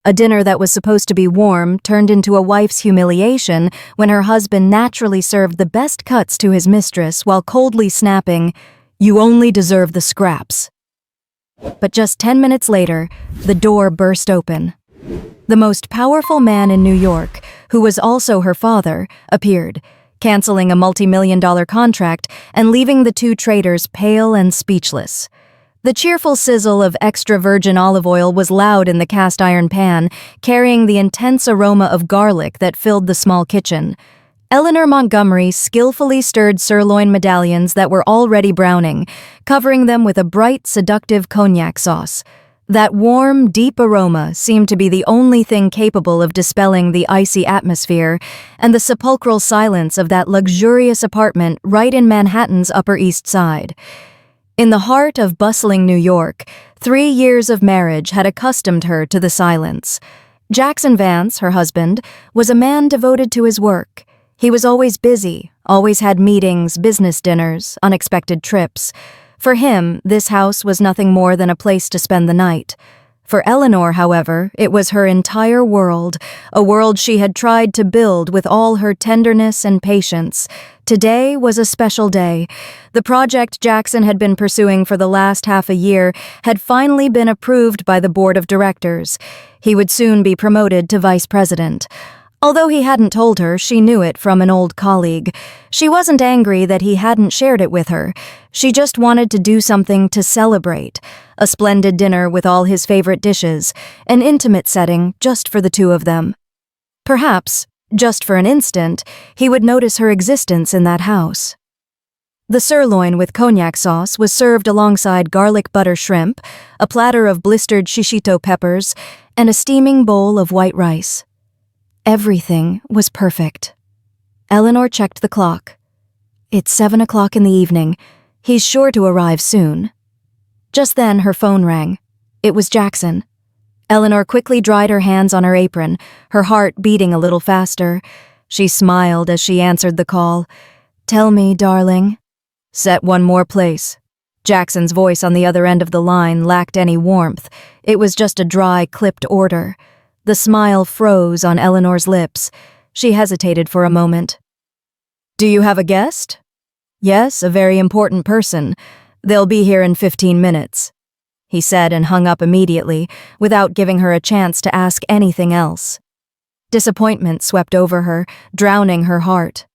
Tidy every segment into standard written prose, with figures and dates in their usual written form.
A dinner that was supposed to be warm turned into a wife's humiliation when her husband naturally served the best cuts to his mistress while coldly snapping, "You only deserve the scraps." But just 10 minutes later, the door burst open. The most powerful man in New York, who was also her father, appeared, canceling a multi-million-dollar contract and leaving the two traders pale and speechless. The cheerful sizzle of extra virgin olive oil was loud in the cast-iron pan, carrying the intense aroma of garlic that filled the small kitchen. Eleanor Montgomery skillfully stirred sirloin medallions that were already browning, covering them with a bright, seductive cognac sauce. That warm, deep aroma seemed to be the only thing capable of dispelling the icy atmosphere and the sepulchral silence of that luxurious apartment right in Manhattan's Upper East Side. In the heart of bustling New York, 3 years of marriage had accustomed her to the silence. Jackson Vance, her husband, was a man devoted to his work. He was always busy, always had meetings, business dinners, unexpected trips. For him, this house was nothing more than a place to spend the night. For Eleanor, however, it was her entire world, a world she had tried to build with all her tenderness and patience. Today was a special day. The project Jackson had been pursuing for the last half a year had finally been approved by the board of directors. He would soon be promoted to vice president. Although he hadn't told her, she knew it from an old colleague. She wasn't angry that he hadn't shared it with her. She just wanted to do something to celebrate. A splendid dinner with all his favorite dishes, an intimate setting just for the two of them. Perhaps, just for an instant, he would notice her existence in that house. The sirloin with cognac sauce was served alongside garlic butter shrimp, a platter of blistered shishito peppers, and a steaming bowl of white rice. Everything was perfect. Eleanor checked the clock. It's 7 o'clock in the evening. He's sure to arrive soon. Just then, her phone rang. It was Jackson. Eleanor quickly dried her hands on her apron, her heart beating a little faster. She smiled as she answered the call. "Tell me, darling." "Set one more place." Jackson's voice on the other end of the line lacked any warmth. It was just a dry, clipped order. The smile froze on Eleanor's lips. She hesitated for a moment. "Do you have a guest?" "Yes, a very important person. They'll be here in 15 minutes. He said and hung up immediately, without giving her a chance to ask anything else. Disappointment swept over her, drowning her heart.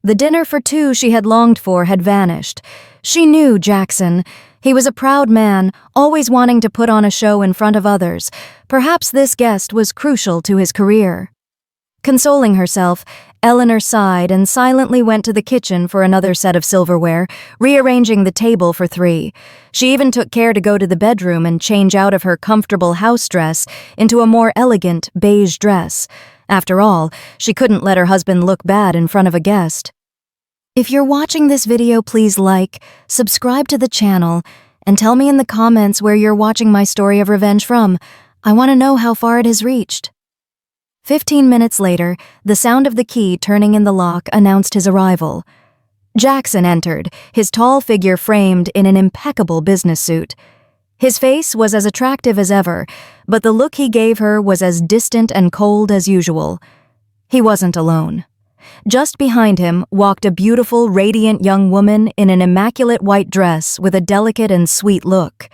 The dinner for two she had longed for had vanished. She knew Jackson. He was a proud man, always wanting to put on a show in front of others. Perhaps this guest was crucial to his career. Consoling herself, Eleanor sighed and silently went to the kitchen for another set of silverware, rearranging the table for 3. She even took care to go to the bedroom and change out of her comfortable house dress into a more elegant beige dress. After all, she couldn't let her husband look bad in front of a guest. If you're watching this video, please like, subscribe to the channel, and tell me in the comments where you're watching my story of revenge from. I want to know how far it has reached. 15 minutes later, the sound of the key turning in the lock announced his arrival. Jackson entered, his tall figure framed in an impeccable business suit. His face was as attractive as ever, but the look he gave her was as distant and cold as usual. He wasn't alone. Just behind him walked a beautiful, radiant young woman in an immaculate white dress with a delicate and sweet look.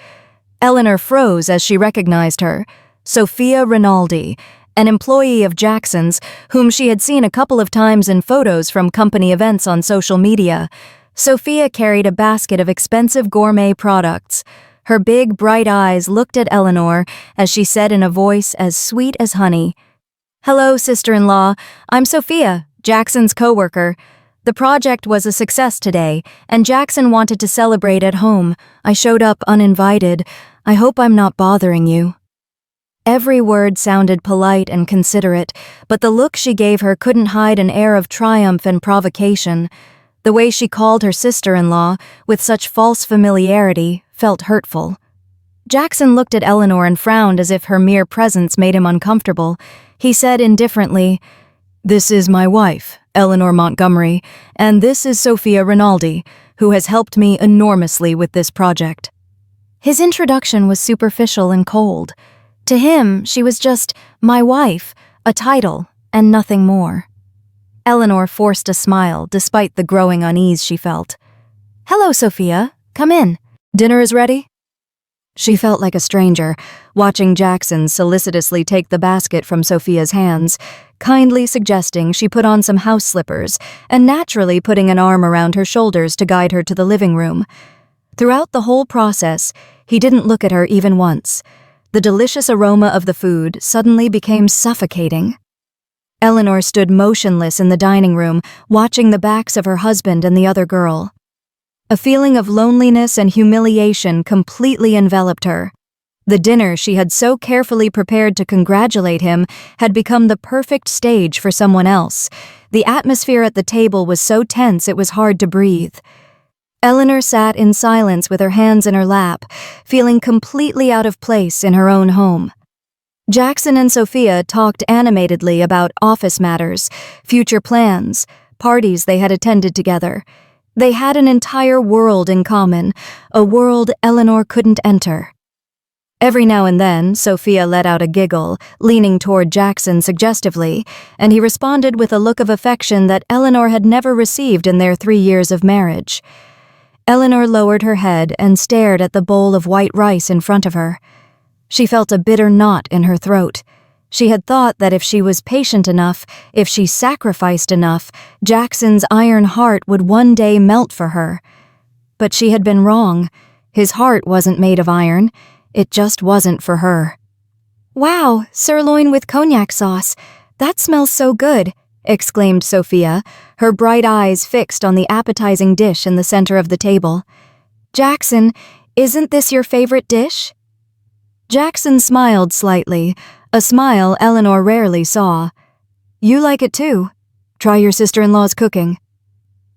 Eleanor froze as she recognized her. Sophia Rinaldi, an employee of Jackson's, whom she had seen a couple of times in photos from company events on social media. Sophia carried a basket of expensive gourmet products. Her big, bright eyes looked at Eleanor as she said in a voice as sweet as honey, "Hello, sister-in-law. I'm Sophia, Jackson's co-worker. The project was a success today, and Jackson wanted to celebrate at home. I showed up uninvited. I hope I'm not bothering you." Every word sounded polite and considerate, but the look she gave her couldn't hide an air of triumph and provocation. The way she called her sister-in-law, with such false familiarity, felt hurtful. Jackson looked at Eleanor and frowned as if her mere presence made him uncomfortable. He said indifferently, "This is my wife, Eleanor Montgomery, and this is Sophia Rinaldi, who has helped me enormously with this project." His introduction was superficial and cold. To him, she was just my wife, a title, and nothing more. Eleanor forced a smile despite the growing unease she felt. "Hello, Sophia. Come in. Dinner is ready?" She felt like a stranger, watching Jackson solicitously take the basket from Sophia's hands, kindly suggesting she put on some house slippers and naturally putting an arm around her shoulders to guide her to the living room. Throughout the whole process, he didn't look at her even once. The delicious aroma of the food suddenly became suffocating. Eleanor stood motionless in the dining room, watching the backs of her husband and the other girl. A feeling of loneliness and humiliation completely enveloped her. The dinner she had so carefully prepared to congratulate him had become the perfect stage for someone else. The atmosphere at the table was so tense it was hard to breathe. Eleanor sat in silence with her hands in her lap, feeling completely out of place in her own home. Jackson and Sophia talked animatedly about office matters, future plans, parties they had attended together. They had an entire world in common, a world Eleanor couldn't enter. Every now and then, Sophia let out a giggle, leaning toward Jackson suggestively, and he responded with a look of affection that Eleanor had never received in their 3 years of marriage. Eleanor lowered her head and stared at the bowl of white rice in front of her. She felt a bitter knot in her throat. She had thought that if she was patient enough, if she sacrificed enough, Jackson's iron heart would one day melt for her. But she had been wrong. His heart wasn't made of iron. It just wasn't for her. "Wow, sirloin with cognac sauce. That smells so good," exclaimed Sophia, her bright eyes fixed on the appetizing dish in the center of the table. "Jackson, isn't this your favorite dish?" Jackson smiled slightly, a smile Eleanor rarely saw. "You like it too. Try your sister-in-law's cooking."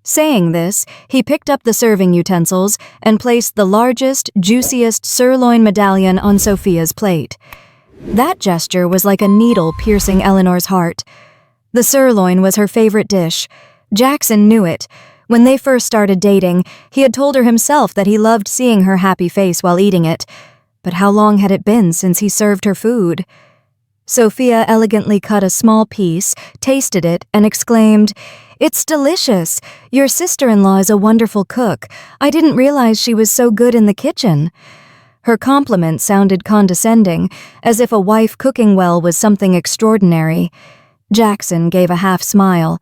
Saying this, he picked up the serving utensils and placed the largest, juiciest sirloin medallion on Sophia's plate. That gesture was like a needle piercing Eleanor's heart. The sirloin was her favorite dish. Jackson knew it. When they first started dating, he had told her himself that he loved seeing her happy face while eating it. But how long had it been since he served her food? Sophia elegantly cut a small piece, tasted it, and exclaimed, "It's delicious. Your sister-in-law is a wonderful cook. I didn't realize she was so good in the kitchen." Her compliment sounded condescending, as if a wife cooking well was something extraordinary. Jackson gave a half smile.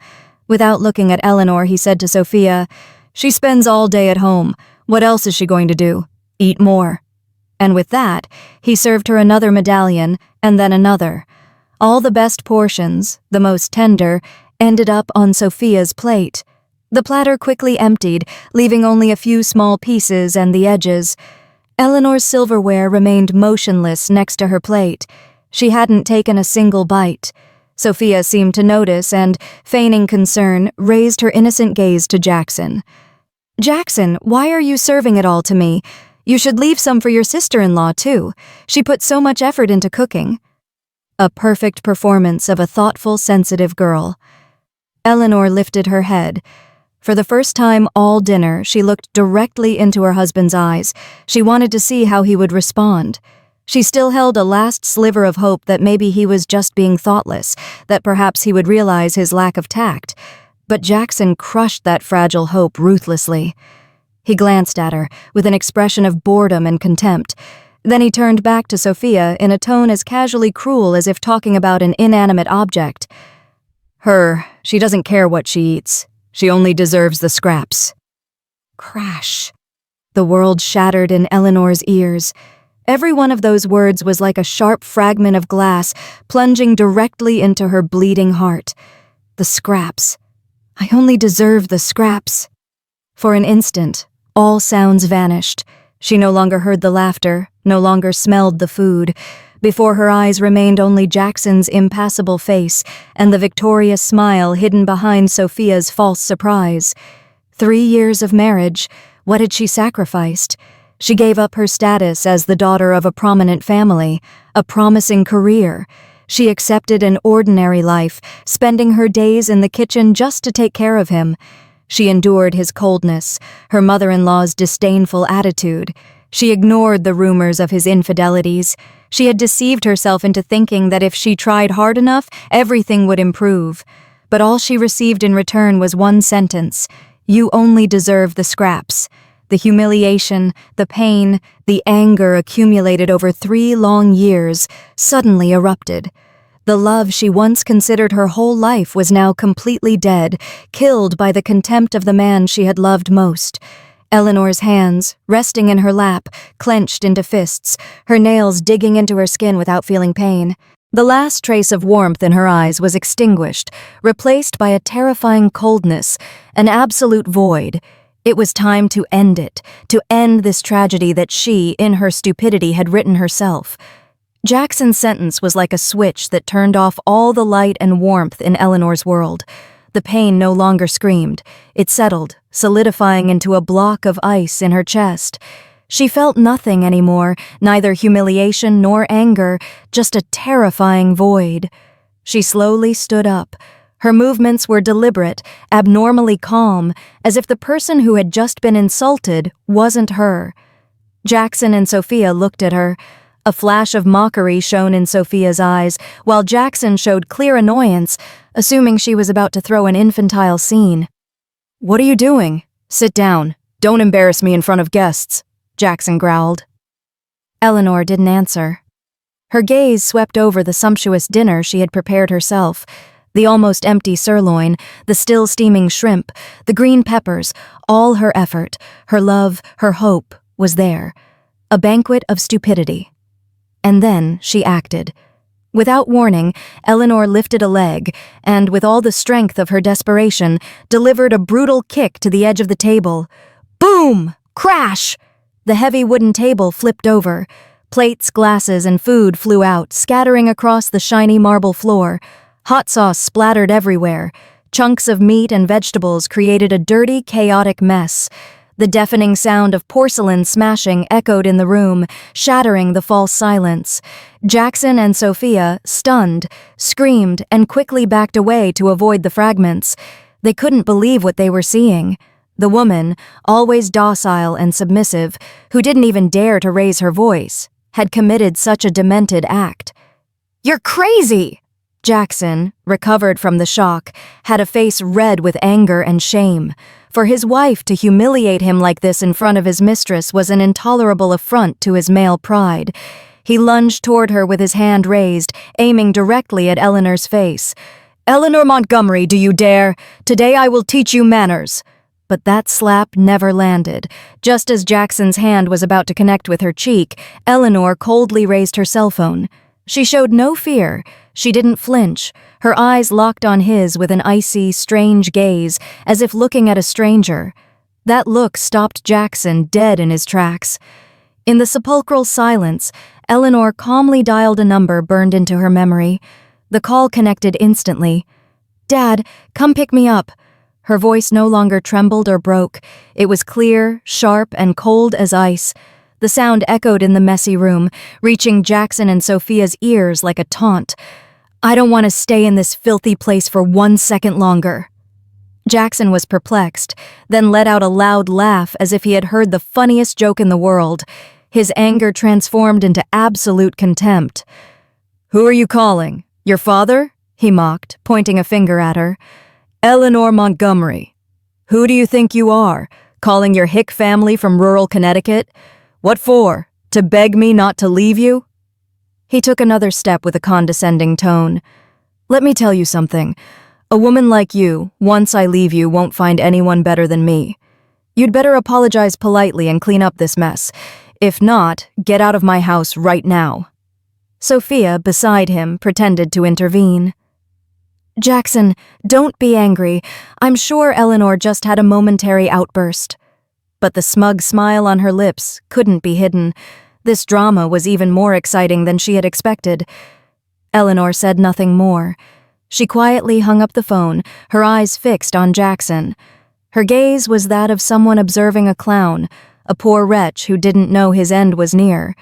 Without looking at Eleanor, he said to Sophia, "She spends all day at home. What else is she going to do? Eat more." And with that, he served her another medallion, and then another. All the best portions, the most tender, ended up on Sophia's plate. The platter quickly emptied, leaving only a few small pieces and the edges. Eleanor's silverware remained motionless next to her plate. She hadn't taken a single bite. Sophia seemed to notice and, feigning concern, raised her innocent gaze to Jackson. "Jackson, why are you serving it all to me? You should leave some for your sister-in-law, too. She put so much effort into cooking." A perfect performance of a thoughtful, sensitive girl. Eleanor lifted her head. For the first time all dinner, she looked directly into her husband's eyes. She wanted to see how he would respond. She still held a last sliver of hope that maybe he was just being thoughtless, that perhaps he would realize his lack of tact. But Jackson crushed that fragile hope ruthlessly. He glanced at her, with an expression of boredom and contempt. Then he turned back to Sophia in a tone as casually cruel as if talking about an inanimate object. She doesn't care what she eats. She only deserves the scraps." Crash. The world shattered in Eleanor's ears. Every one of those words was like a sharp fragment of glass plunging directly into her bleeding heart. The scraps. I only deserve the scraps. For an instant, all sounds vanished. She no longer heard the laughter, no longer smelled the food. Before her eyes remained only Jackson's impassible face and the victorious smile hidden behind Sophia's false surprise. 3 years of marriage, what had she sacrificed? She gave up her status as the daughter of a prominent family, a promising career. She accepted an ordinary life, spending her days in the kitchen just to take care of him. She endured his coldness, her mother-in-law's disdainful attitude. She ignored the rumors of his infidelities. She had deceived herself into thinking that if she tried hard enough, everything would improve. But all she received in return was one sentence: "You only deserve the scraps." The humiliation, the pain, the anger accumulated over 3 long years suddenly erupted. The love she once considered her whole life was now completely dead, killed by the contempt of the man she had loved most. Eleanor's hands, resting in her lap, clenched into fists, her nails digging into her skin without feeling pain. The last trace of warmth in her eyes was extinguished, replaced by a terrifying coldness, an absolute void. It was time to end it, to end this tragedy that she, in her stupidity, had written herself. Jackson's sentence was like a switch that turned off all the light and warmth in Eleanor's world. The pain no longer screamed. It settled, solidifying into a block of ice in her chest. She felt nothing anymore, neither humiliation nor anger, just a terrifying void. She slowly stood up. Her movements were deliberate, abnormally calm, as if the person who had just been insulted wasn't her. Jackson and Sophia looked at her. A flash of mockery shone in Sophia's eyes, while Jackson showed clear annoyance, assuming she was about to throw an infantile scene. "What are you doing? Sit down. Don't embarrass me in front of guests," Jackson growled. Eleanor didn't answer. Her gaze swept over the sumptuous dinner she had prepared herself. The almost empty sirloin, the still steaming shrimp, the green peppers, all her effort, her love, her hope, was there. A banquet of stupidity. And then she acted. Without warning, Eleanor lifted a leg and, with all the strength of her desperation, delivered a brutal kick to the edge of the table. Boom! Crash! The heavy wooden table flipped over. Plates, glasses, and food flew out, scattering across the shiny marble floor. Hot sauce splattered everywhere. Chunks of meat and vegetables created a dirty, chaotic mess. The deafening sound of porcelain smashing echoed in the room, shattering the false silence. Jackson and Sophia, stunned, screamed and quickly backed away to avoid the fragments. They couldn't believe what they were seeing. The woman, always docile and submissive, who didn't even dare to raise her voice, had committed such a demented act. "You're crazy!" Jackson, recovered from the shock, had a face red with anger and shame. For his wife to humiliate him like this in front of his mistress was an intolerable affront to his male pride. He lunged toward her with his hand raised, aiming directly at Eleanor's face. "Eleanor Montgomery, do you dare? Today I will teach you manners." But that slap never landed. Just as Jackson's hand was about to connect with her cheek, Eleanor coldly raised her cell phone. She showed no fear. She didn't flinch. Her eyes locked on his with an icy, strange gaze, as if looking at a stranger. That look stopped Jackson dead in his tracks. In the sepulchral silence, Eleanor calmly dialed a number burned into her memory. The call connected instantly. "Dad, come pick me up." Her voice no longer trembled or broke. It was clear, sharp, and cold as ice. The sound echoed in the messy room, reaching Jackson and Sophia's ears like a taunt. "I don't want to stay in this filthy place for 1 second longer." Jackson was perplexed, then let out a loud laugh as if he had heard the funniest joke in the world. His anger transformed into absolute contempt. "Who are you calling? Your father?" he mocked, pointing a finger at her. "Eleanor Montgomery. Who do you think you are, calling your hick family from rural Connecticut? What for? To beg me not to leave you?" He took another step with a condescending tone. "Let me tell you something. A woman like you, once I leave you, won't find anyone better than me. You'd better apologize politely and clean up this mess. If not, get out of my house right now." Sophia, beside him, pretended to intervene. "Jackson, don't be angry. I'm sure Eleanor just had a momentary outburst." But the smug smile on her lips couldn't be hidden. This drama was even more exciting than she had expected. Eleanor said nothing more. She quietly hung up the phone, her eyes fixed on Jackson. Her gaze was that of someone observing a clown, a poor wretch who didn't know his end was near.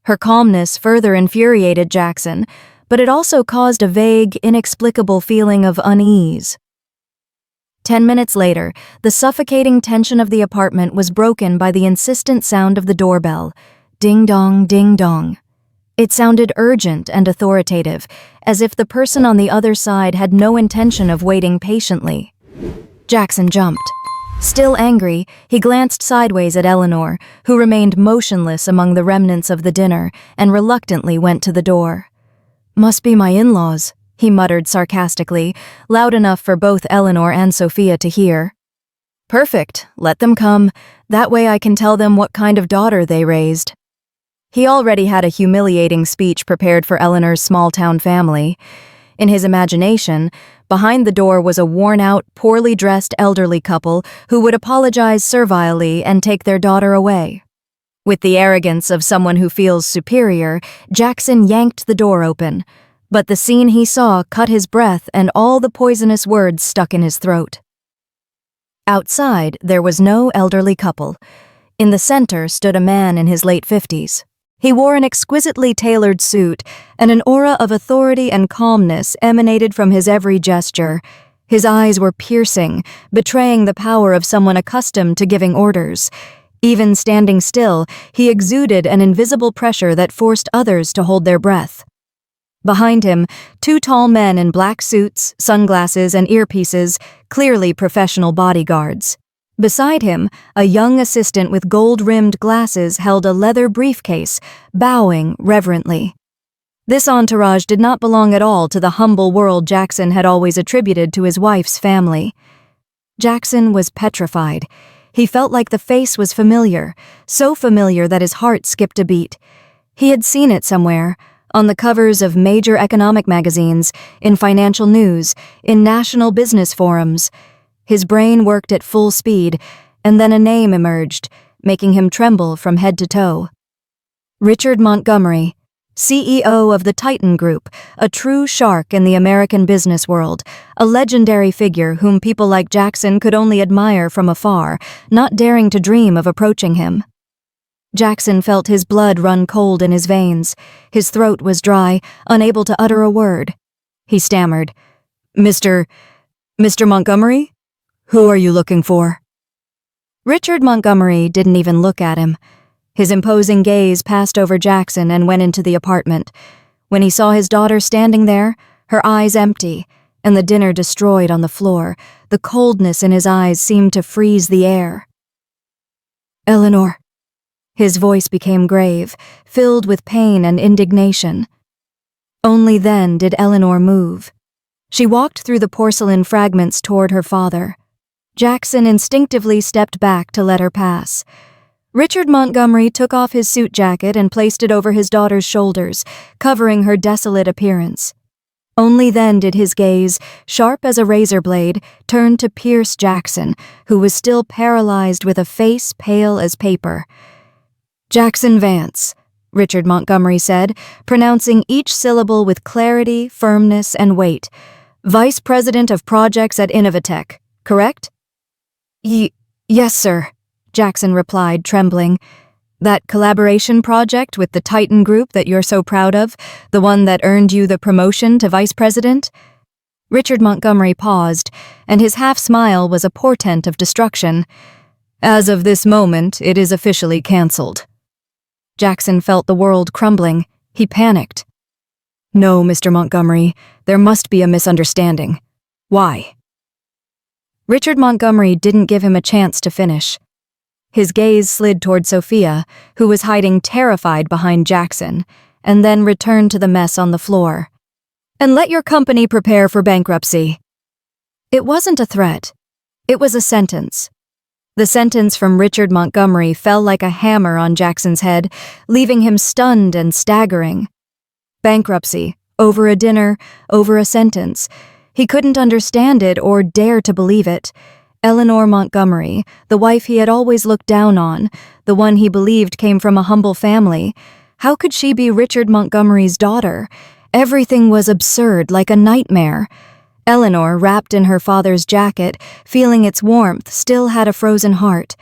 Her calmness further infuriated Jackson, but it also caused a vague, inexplicable feeling of unease. 10 minutes later, the suffocating tension of the apartment was broken by the insistent sound of the doorbell. Ding-dong, ding-dong. It sounded urgent and authoritative, as if the person on the other side had no intention of waiting patiently. Jackson jumped. Still angry, he glanced sideways at Eleanor, who remained motionless among the remnants of the dinner, and reluctantly went to the door. "Must be my in-laws," he muttered sarcastically, loud enough for both Eleanor and Sophia to hear. "Perfect, let them come. That way I can tell them what kind of daughter they raised." He already had a humiliating speech prepared for Eleanor's small-town family. In his imagination, behind the door was a worn-out, poorly dressed elderly couple who would apologize servilely and take their daughter away. With the arrogance of someone who feels superior, Jackson yanked the door open, but the scene he saw cut his breath and all the poisonous words stuck in his throat. Outside, there was no elderly couple. In the center stood a man in his late 50s. He wore an exquisitely tailored suit, and an aura of authority and calmness emanated from his every gesture. His eyes were piercing, betraying the power of someone accustomed to giving orders. Even standing still, he exuded an invisible pressure that forced others to hold their breath. Behind him, two tall men in black suits, sunglasses, and earpieces, clearly professional bodyguards. Beside him, a young assistant with gold-rimmed glasses held a leather briefcase, bowing reverently. This entourage did not belong at all to the humble world Jackson had always attributed to his wife's family. Jackson was petrified. He felt like the face was familiar, so familiar that his heart skipped a beat. He had seen it somewhere, on the covers of major economic magazines, in financial news, in national business forums. His brain worked at full speed, and then a name emerged, making him tremble from head to toe. Richard Montgomery, CEO of the Titan Group, a true shark in the American business world, a legendary figure whom people like Jackson could only admire from afar, not daring to dream of approaching him. Jackson felt his blood run cold in his veins. His throat was dry, unable to utter a word. He stammered, Mr. Montgomery? Who are you looking for?" Richard Montgomery didn't even look at him. His imposing gaze passed over Jackson and went into the apartment. When he saw his daughter standing there, her eyes empty, and the dinner destroyed on the floor, the coldness in his eyes seemed to freeze the air. "Eleanor." His voice became grave, filled with pain and indignation. Only then did Eleanor move. She walked through the porcelain fragments toward her father. Jackson instinctively stepped back to let her pass. Richard Montgomery took off his suit jacket and placed it over his daughter's shoulders, covering her desolate appearance. Only then did his gaze, sharp as a razor blade, turn to pierce Jackson, who was still paralyzed with a face pale as paper. "Jackson Vance," Richard Montgomery said, pronouncing each syllable with clarity, firmness, and weight. "Vice President of Projects at Innovatech, correct?" Yes, sir," Jackson replied, trembling. "That collaboration project with the Titan Group that you're so proud of, the one that earned you the promotion to vice president?" Richard Montgomery paused, and his half-smile was a portent of destruction. "As of this moment, it is officially cancelled." Jackson felt the world crumbling. He panicked. "No, Mr. Montgomery, there must be a misunderstanding. Why?" Richard Montgomery didn't give him a chance to finish. His gaze slid toward Sophia, who was hiding terrified behind Jackson, and then returned to the mess on the floor. "And let your company prepare for bankruptcy." It wasn't a threat. It was a sentence. The sentence from Richard Montgomery fell like a hammer on Jackson's head, leaving him stunned and staggering. Bankruptcy, over a dinner, over a sentence. He couldn't understand it or dare to believe it. Eleanor Montgomery, the wife he had always looked down on, the one he believed came from a humble family. How could she be Richard Montgomery's daughter? Everything was absurd, like a nightmare. Eleanor, wrapped in her father's jacket, feeling its warmth, still had a frozen heart.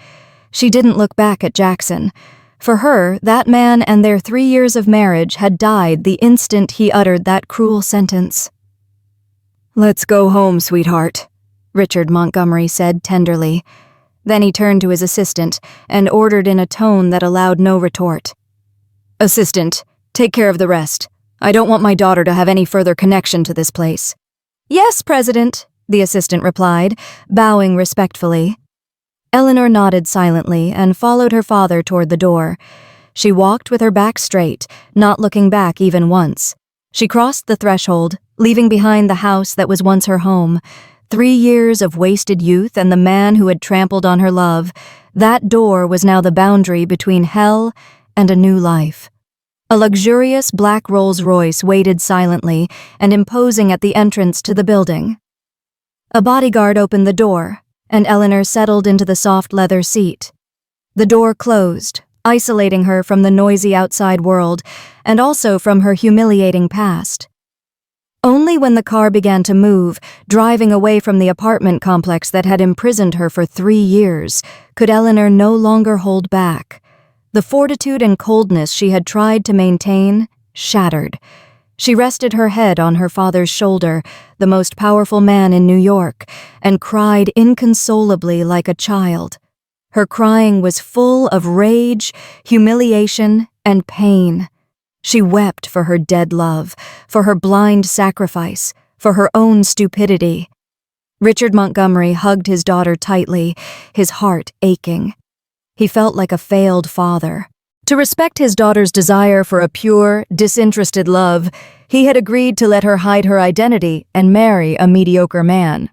She didn't look back at Jackson. For her, that man and their 3 years of marriage had died the instant he uttered that cruel sentence. "Let's go home, sweetheart," Richard Montgomery said tenderly. Then he turned to his assistant and ordered in a tone that allowed no retort. "Assistant, Take care of the rest. I don't want my daughter to have any further connection to this place." "Yes, President," the assistant replied, bowing respectfully. Eleanor nodded silently and followed her father toward the door. She walked with her back straight, not looking back even once. She crossed the threshold, leaving behind the house that was once her home. 3 years of wasted youth and the man who had trampled on her love. That door was now the boundary between hell and a new life. A luxurious black Rolls-Royce waited silently and imposing at the entrance to the building. A bodyguard opened the door, and Eleanor settled into the soft leather seat. The door closed, isolating her from the noisy outside world and also from her humiliating past. Only when the car began to move, driving away from the apartment complex that had imprisoned her for 3 years, could Eleanor no longer hold back. The fortitude and coldness she had tried to maintain shattered. She rested her head on her father's shoulder, the most powerful man in New York, and cried inconsolably like a child. Her crying was full of rage, humiliation, and pain. She wept for her dead love, for her blind sacrifice, for her own stupidity. Richard Montgomery hugged his daughter tightly, his heart aching. He felt like a failed father. To respect his daughter's desire for a pure, disinterested love, he had agreed to let her hide her identity and marry a mediocre man.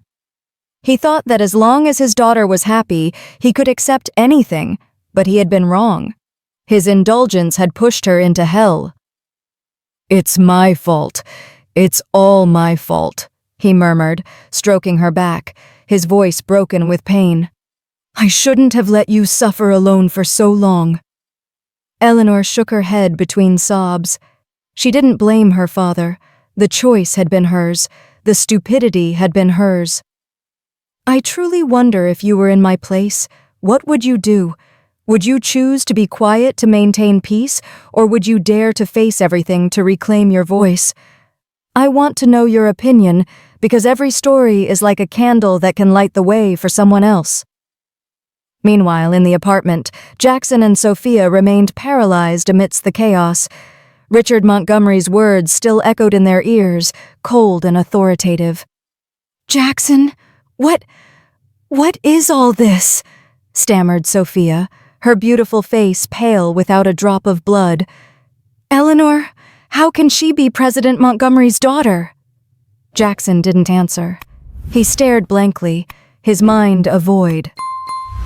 He thought that as long as his daughter was happy, he could accept anything, but he had been wrong. His indulgence had pushed her into hell. "It's my fault. It's all my fault," he murmured, stroking her back, his voice broken with pain. "I shouldn't have let you suffer alone for so long." Eleanor shook her head between sobs. She didn't blame her father. The choice had been hers. The stupidity had been hers. "I truly wonder if you were in my place, what would you do? Would you choose to be quiet to maintain peace, or would you dare to face everything to reclaim your voice? I want to know your opinion, because every story is like a candle that can light the way for someone else." Meanwhile, in the apartment, Jackson and Sophia remained paralyzed amidst the chaos. Richard Montgomery's words still echoed in their ears, cold and authoritative. "Jackson, what is all this?" stammered Sophia, her beautiful face pale without a drop of blood. "Eleanor, how can she be President Montgomery's daughter?" Jackson didn't answer. He stared blankly, his mind a void.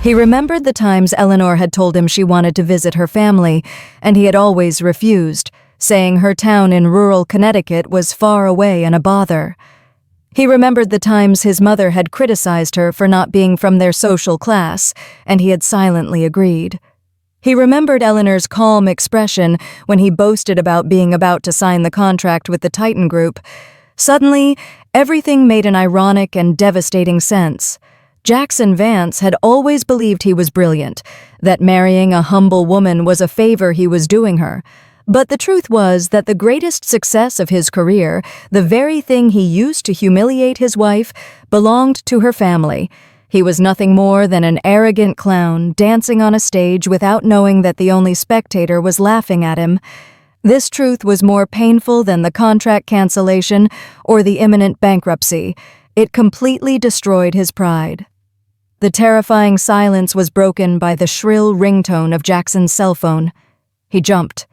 He remembered the times Eleanor had told him she wanted to visit her family, and he had always refused, saying her town in rural Connecticut was far away and a bother. He remembered the times his mother had criticized her for not being from their social class, and he had silently agreed. He remembered Eleanor's calm expression when he boasted about being about to sign the contract with the Titan Group. Suddenly, everything made an ironic and devastating sense. Jackson Vance had always believed he was brilliant, that marrying a humble woman was a favor he was doing her. But the truth was that the greatest success of his career, the very thing he used to humiliate his wife, belonged to her family. He was nothing more than an arrogant clown dancing on a stage without knowing that the only spectator was laughing at him. This truth was more painful than the contract cancellation or the imminent bankruptcy. It completely destroyed his pride. The terrifying silence was broken by the shrill ringtone of Jackson's cell phone. He jumped.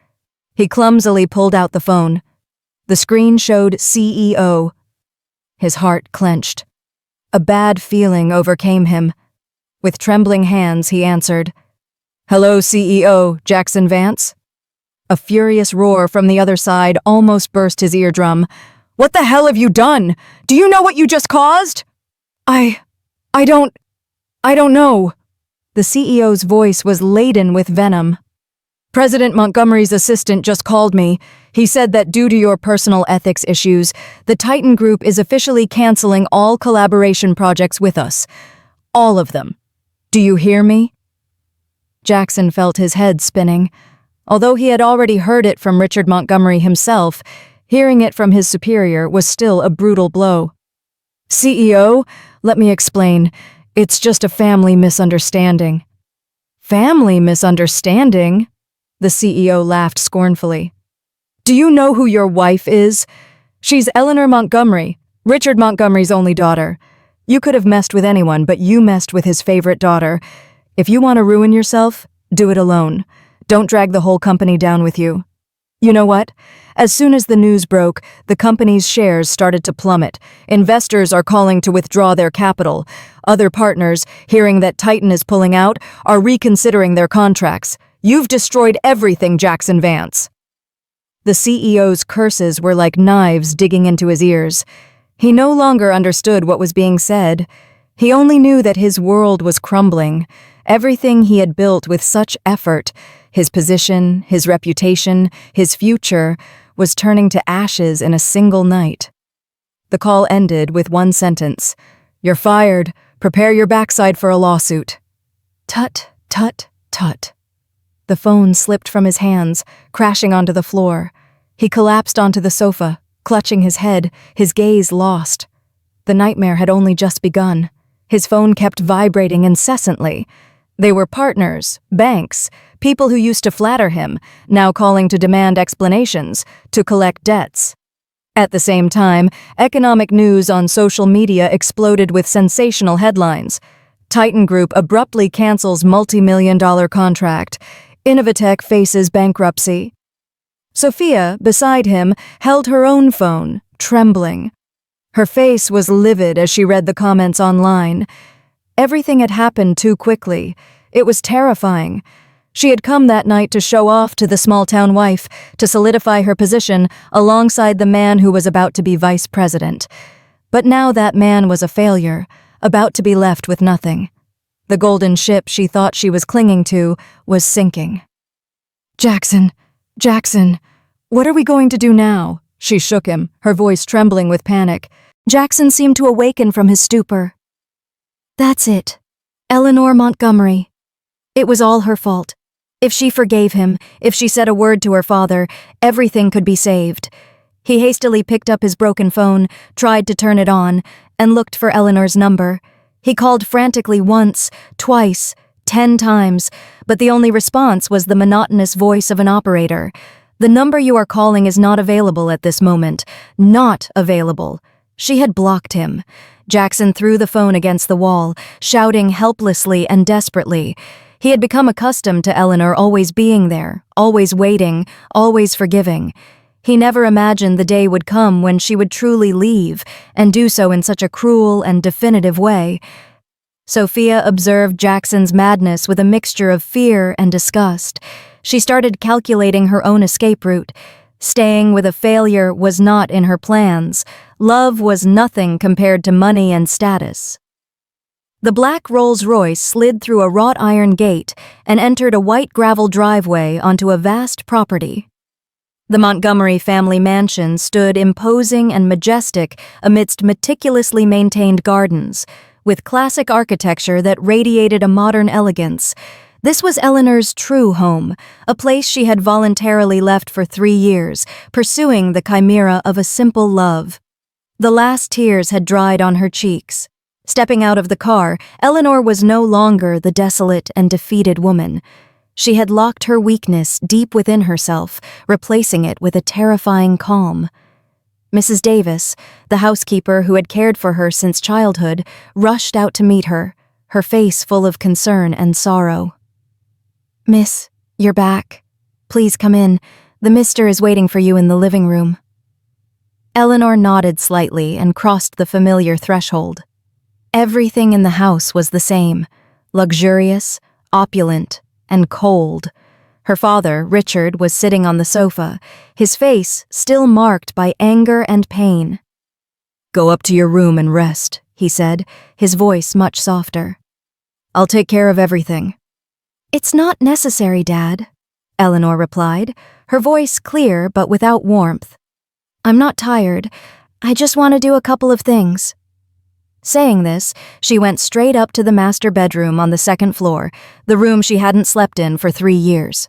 He clumsily pulled out the phone. The screen showed CEO. His heart clenched. A bad feeling overcame him. With trembling hands, he answered, "Hello, CEO, Jackson Vance?" A furious roar from the other side almost burst his eardrum. "What the hell have you done? Do you know what you just caused?" I don't know." The CEO's voice was laden with venom. "President Montgomery's assistant just called me. He said that due to your personal ethics issues, the Titan Group is officially canceling all collaboration projects with us. All of them. Do you hear me?" Jackson felt his head spinning. Although he had already heard it from Richard Montgomery himself, hearing it from his superior was still a brutal blow. "CEO, let me explain. It's just a family misunderstanding." "Family misunderstanding?" The CEO laughed scornfully. Do you know who your wife is? She's Eleanor Montgomery, Richard Montgomery's only daughter. You could have messed with anyone, but you messed with his favorite daughter. If you want to ruin yourself, do it alone. Don't drag the whole company down with you. You know what? As soon as the news broke, the company's shares started to plummet. Investors are calling to withdraw their capital. Other partners, hearing that Titan is pulling out, are reconsidering their contracts. You've destroyed everything, Jackson Vance. The CEO's curses were like knives digging into his ears. He no longer understood what was being said. He only knew that his world was crumbling. Everything he had built with such effort, his position, his reputation, his future, was turning to ashes in a single night. The call ended with one sentence. "You're fired. Prepare your backside for a lawsuit." Tut, tut, tut. The phone slipped from his hands, crashing onto the floor. He collapsed onto the sofa, clutching his head, his gaze lost. The nightmare had only just begun. His phone kept vibrating incessantly. They were partners, banks, people who used to flatter him, now calling to demand explanations, to collect debts. At the same time, economic news on social media exploded with sensational headlines. Titan Group abruptly cancels multi-million-dollar contract. Innovatech faces bankruptcy. Sophia, beside him, held her own phone, trembling. Her face was livid as she read the comments online. Everything had happened too quickly. It was terrifying. She had come that night to show off to the small-town wife, to solidify her position alongside the man who was about to be vice president. But now that man was a failure, about to be left with nothing. The golden ship she thought she was clinging to was sinking. Jackson, what are we going to do now?" She shook him, her voice trembling with panic. Jackson seemed to awaken from his stupor. "That's it. Eleanor Montgomery. It was all her fault. If she forgave him, if she said a word to her father, everything could be saved." He hastily picked up his broken phone, tried to turn it on, and looked for Eleanor's number. He called frantically once, twice, 10 times, but the only response was the monotonous voice of an operator. "The number you are calling is not available at this moment. Not available." She had blocked him. Jackson threw the phone against the wall, shouting helplessly and desperately. He had become accustomed to Eleanor always being there, always waiting, always forgiving. He never imagined the day would come when she would truly leave, and do so in such a cruel and definitive way. Sophia observed Jackson's madness with a mixture of fear and disgust. She started calculating her own escape route. Staying with a failure was not in her plans. Love was nothing compared to money and status. The black Rolls-Royce slid through a wrought iron gate and entered a white gravel driveway onto a vast property. The Montgomery family mansion stood imposing and majestic amidst meticulously maintained gardens, with classic architecture that radiated a modern elegance. This was Eleanor's true home, a place she had voluntarily left for 3 years, pursuing the chimera of a simple love. The last tears had dried on her cheeks. Stepping out of the car, Eleanor was no longer the desolate and defeated woman. She had locked her weakness deep within herself, replacing it with a terrifying calm. Mrs. Davis, the housekeeper who had cared for her since childhood, rushed out to meet her, her face full of concern and sorrow. "Miss, you're back. Please come in. The mister is waiting for you in the living room." Eleanor nodded slightly and crossed the familiar threshold. Everything in the house was the same, luxurious, opulent, and cold. Her father, Richard, was sitting on the sofa, his face still marked by anger and pain. "Go up to your room and rest," he said, his voice much softer. "I'll take care of everything." "It's not necessary, Dad," Eleanor replied, her voice clear but without warmth. "I'm not tired. I just want to do a couple of things." Saying this, she went straight up to the master bedroom on the 2nd floor, the room she hadn't slept in for 3 years.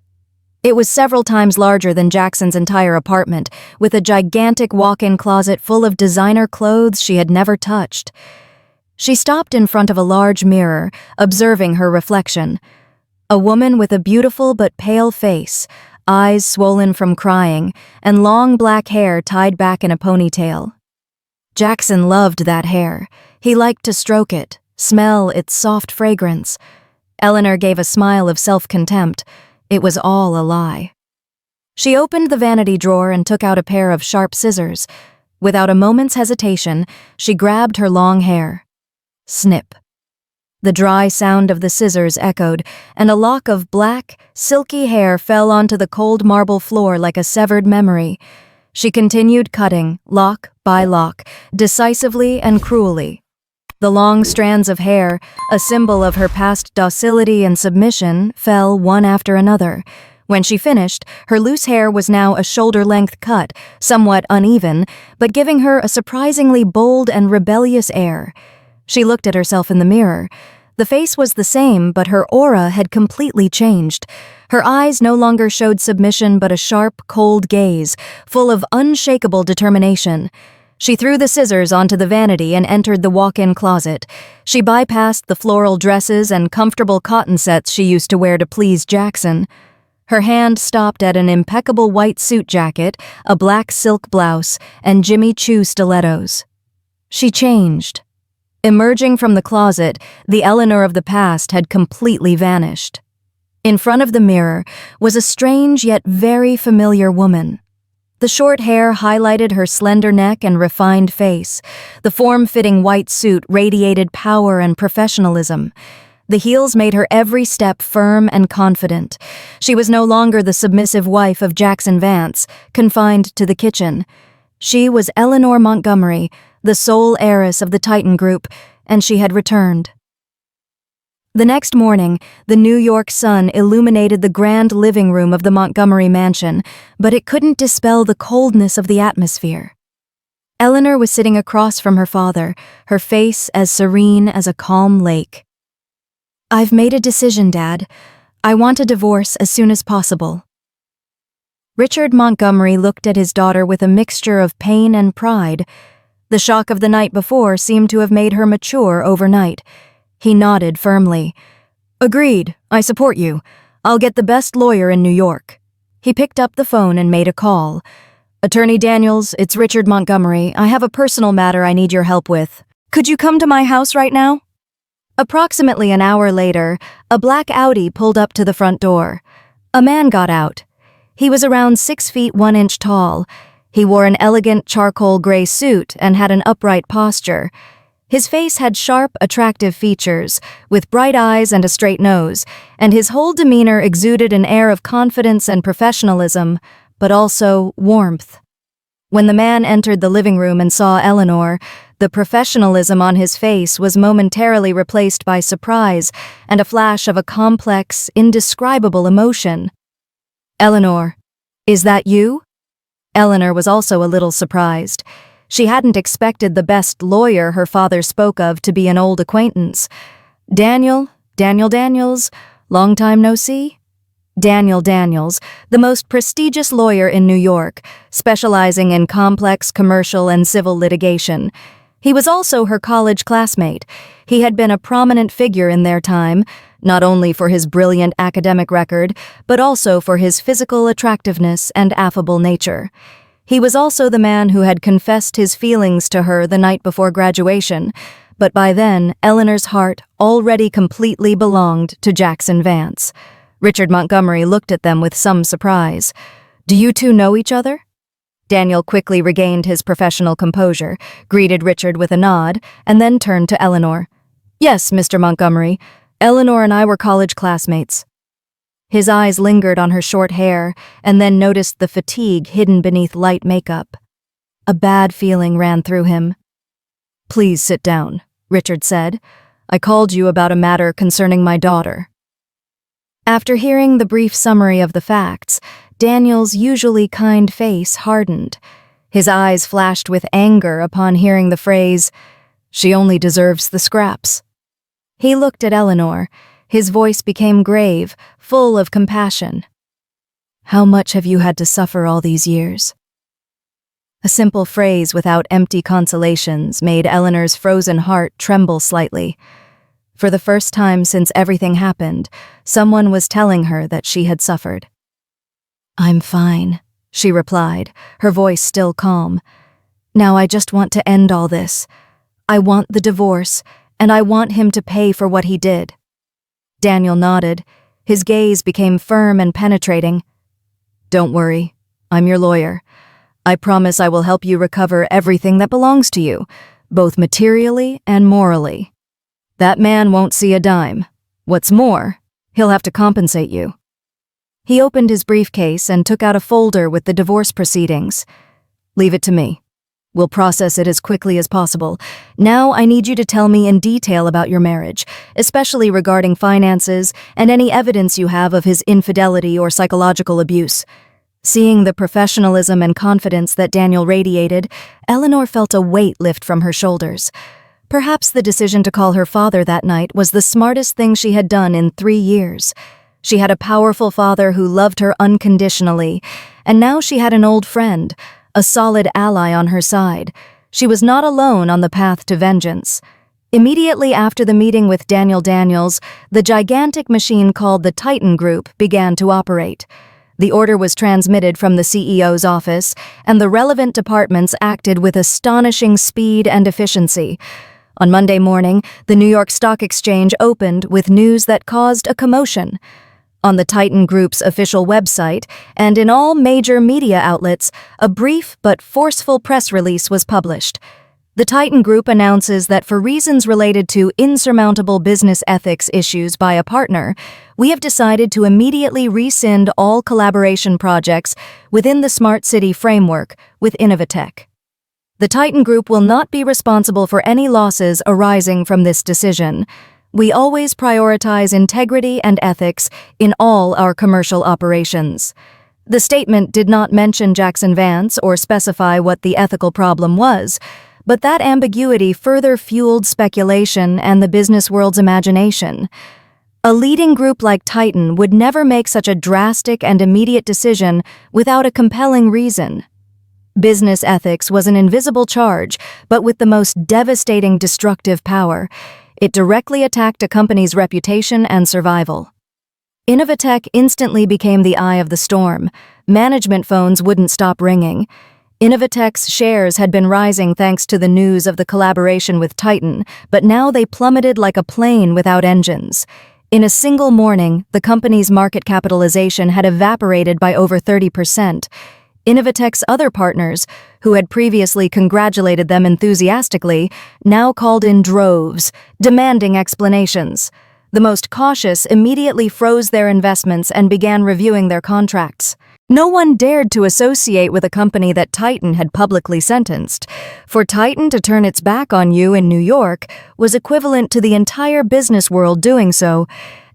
It was several times larger than Jackson's entire apartment, with a gigantic walk-in closet full of designer clothes she had never touched. She stopped in front of a large mirror, observing her reflection. A woman with a beautiful but pale face, eyes swollen from crying, and long black hair tied back in a ponytail. Jackson loved that hair. He liked to stroke it, smell its soft fragrance. Eleanor gave a smile of self-contempt. It was all a lie. She opened the vanity drawer and took out a pair of sharp scissors. Without a moment's hesitation, she grabbed her long hair. Snip. The dry sound of the scissors echoed, and a lock of black, silky hair fell onto the cold marble floor like a severed memory. She continued cutting, lock by lock, decisively and cruelly. The long strands of hair, a symbol of her past docility and submission, fell one after another. When she finished, her loose hair was now a shoulder-length cut, somewhat uneven, but giving her a surprisingly bold and rebellious air. She looked at herself in the mirror. The face was the same, but her aura had completely changed. Her eyes no longer showed submission but a sharp, cold gaze, full of unshakable determination. She threw the scissors onto the vanity and entered the walk-in closet. She bypassed the floral dresses and comfortable cotton sets she used to wear to please Jackson. Her hand stopped at an impeccable white suit jacket, a black silk blouse, and Jimmy Choo stilettos. She changed. Emerging from the closet, the Eleanor of the past had completely vanished. In front of the mirror was a strange yet very familiar woman. The short hair highlighted her slender neck and refined face. The form-fitting white suit radiated power and professionalism. The heels made her every step firm and confident. She was no longer the submissive wife of Jackson Vance, confined to the kitchen. She was Eleanor Montgomery, the sole heiress of the Titan Group, and she had returned. The next morning, the New York sun illuminated the grand living room of the Montgomery mansion, but it couldn't dispel the coldness of the atmosphere. Eleanor was sitting across from her father, her face as serene as a calm lake. "I've made a decision, Dad. I want a divorce as soon as possible." Richard Montgomery looked at his daughter with a mixture of pain and pride. The shock of the night before seemed to have made her mature overnight. He nodded firmly. "Agreed. I support you. I'll get the best lawyer in New York." He picked up the phone and made a call. "Attorney Daniels, it's Richard Montgomery. I have a personal matter I need your help with. Could you come to my house right now?" Approximately an hour later, a black Audi pulled up to the front door. A man got out. He was around 6 feet 1 inch tall. He wore an elegant charcoal gray suit and had an upright posture. His face had sharp, attractive features, with bright eyes and a straight nose, and his whole demeanor exuded an air of confidence and professionalism, but also warmth. When the man entered the living room and saw Eleanor, the professionalism on his face was momentarily replaced by surprise and a flash of a complex, indescribable emotion. "Eleanor, is that you?" Eleanor was also a little surprised. She hadn't expected the best lawyer her father spoke of to be an old acquaintance. Daniel Daniels, long time no see?" Daniel Daniels, the most prestigious lawyer in New York, specializing in complex commercial and civil litigation. He was also her college classmate. He had been a prominent figure in their time, not only for his brilliant academic record, but also for his physical attractiveness and affable nature. He was also the man who had confessed his feelings to her the night before graduation, but by then, Eleanor's heart already completely belonged to Jackson Vance. Richard Montgomery looked at them with some surprise. "Do you two know each other?" Daniel quickly regained his professional composure, greeted Richard with a nod, and then turned to Eleanor. "Yes, Mr. Montgomery. Eleanor and I were college classmates." His eyes lingered on her short hair, and then noticed the fatigue hidden beneath light makeup. A bad feeling ran through him. "Please sit down," Richard said. "I called you about a matter concerning my daughter." After hearing the brief summary of the facts, Daniel's usually kind face hardened. His eyes flashed with anger upon hearing the phrase, "She only deserves the scraps." He looked at Eleanor. His voice became grave, full of compassion. "How much have you had to suffer all these years?" A simple phrase without empty consolations made Eleanor's frozen heart tremble slightly. For the first time since everything happened, someone was telling her that she had suffered. "I'm fine," she replied, her voice still calm. "Now I just want to end all this. I want the divorce, and I want him to pay for what he did." Daniel nodded. His gaze became firm and penetrating. "Don't worry. I'm your lawyer. I promise I will help you recover everything that belongs to you, both materially and morally. That man won't see a dime. What's more, he'll have to compensate you." He opened his briefcase and took out a folder with the divorce proceedings. "Leave it to me. We'll process it as quickly as possible. Now I need you to tell me in detail about your marriage, especially regarding finances and any evidence you have of his infidelity or psychological abuse." Seeing the professionalism and confidence that Daniel radiated, Eleanor felt a weight lift from her shoulders. Perhaps the decision to call her father that night was the smartest thing she had done in 3 years. She had a powerful father who loved her unconditionally, and now she had an old friend, a solid ally on her side. She was not alone on the path to vengeance. Immediately after the meeting with Daniel Daniels, the gigantic machine called the Titan Group began to operate. The order was transmitted from the CEO's office, and the relevant departments acted with astonishing speed and efficiency. On Monday morning, the New York Stock Exchange opened with news that caused a commotion. On the Titan Group's official website and in all major media outlets, a brief but forceful press release was published. The Titan Group announces that for reasons related to insurmountable business ethics issues by a partner, we have decided to immediately rescind all collaboration projects within the Smart City framework with Innovatech. The Titan Group will not be responsible for any losses arising from this decision. We always prioritize integrity and ethics in all our commercial operations. The statement did not mention Jackson Vance or specify what the ethical problem was, but that ambiguity further fueled speculation and the business world's imagination. A leading group like Titan would never make such a drastic and immediate decision without a compelling reason. Business ethics was an invisible charge, but with the most devastating destructive power. It directly attacked a company's reputation and survival. Innovatech instantly became the eye of the storm. Management phones wouldn't stop ringing. Innovatech's shares had been rising thanks to the news of the collaboration with Titan, but now they plummeted like a plane without engines. In a single morning, the company's market capitalization had evaporated by over 30%. Innovatech's other partners, who had previously congratulated them enthusiastically, now called in droves, demanding explanations. The most cautious immediately froze their investments and began reviewing their contracts. No one dared to associate with a company that Titan had publicly sentenced. For Titan to turn its back on you in New York was equivalent to the entire business world doing so.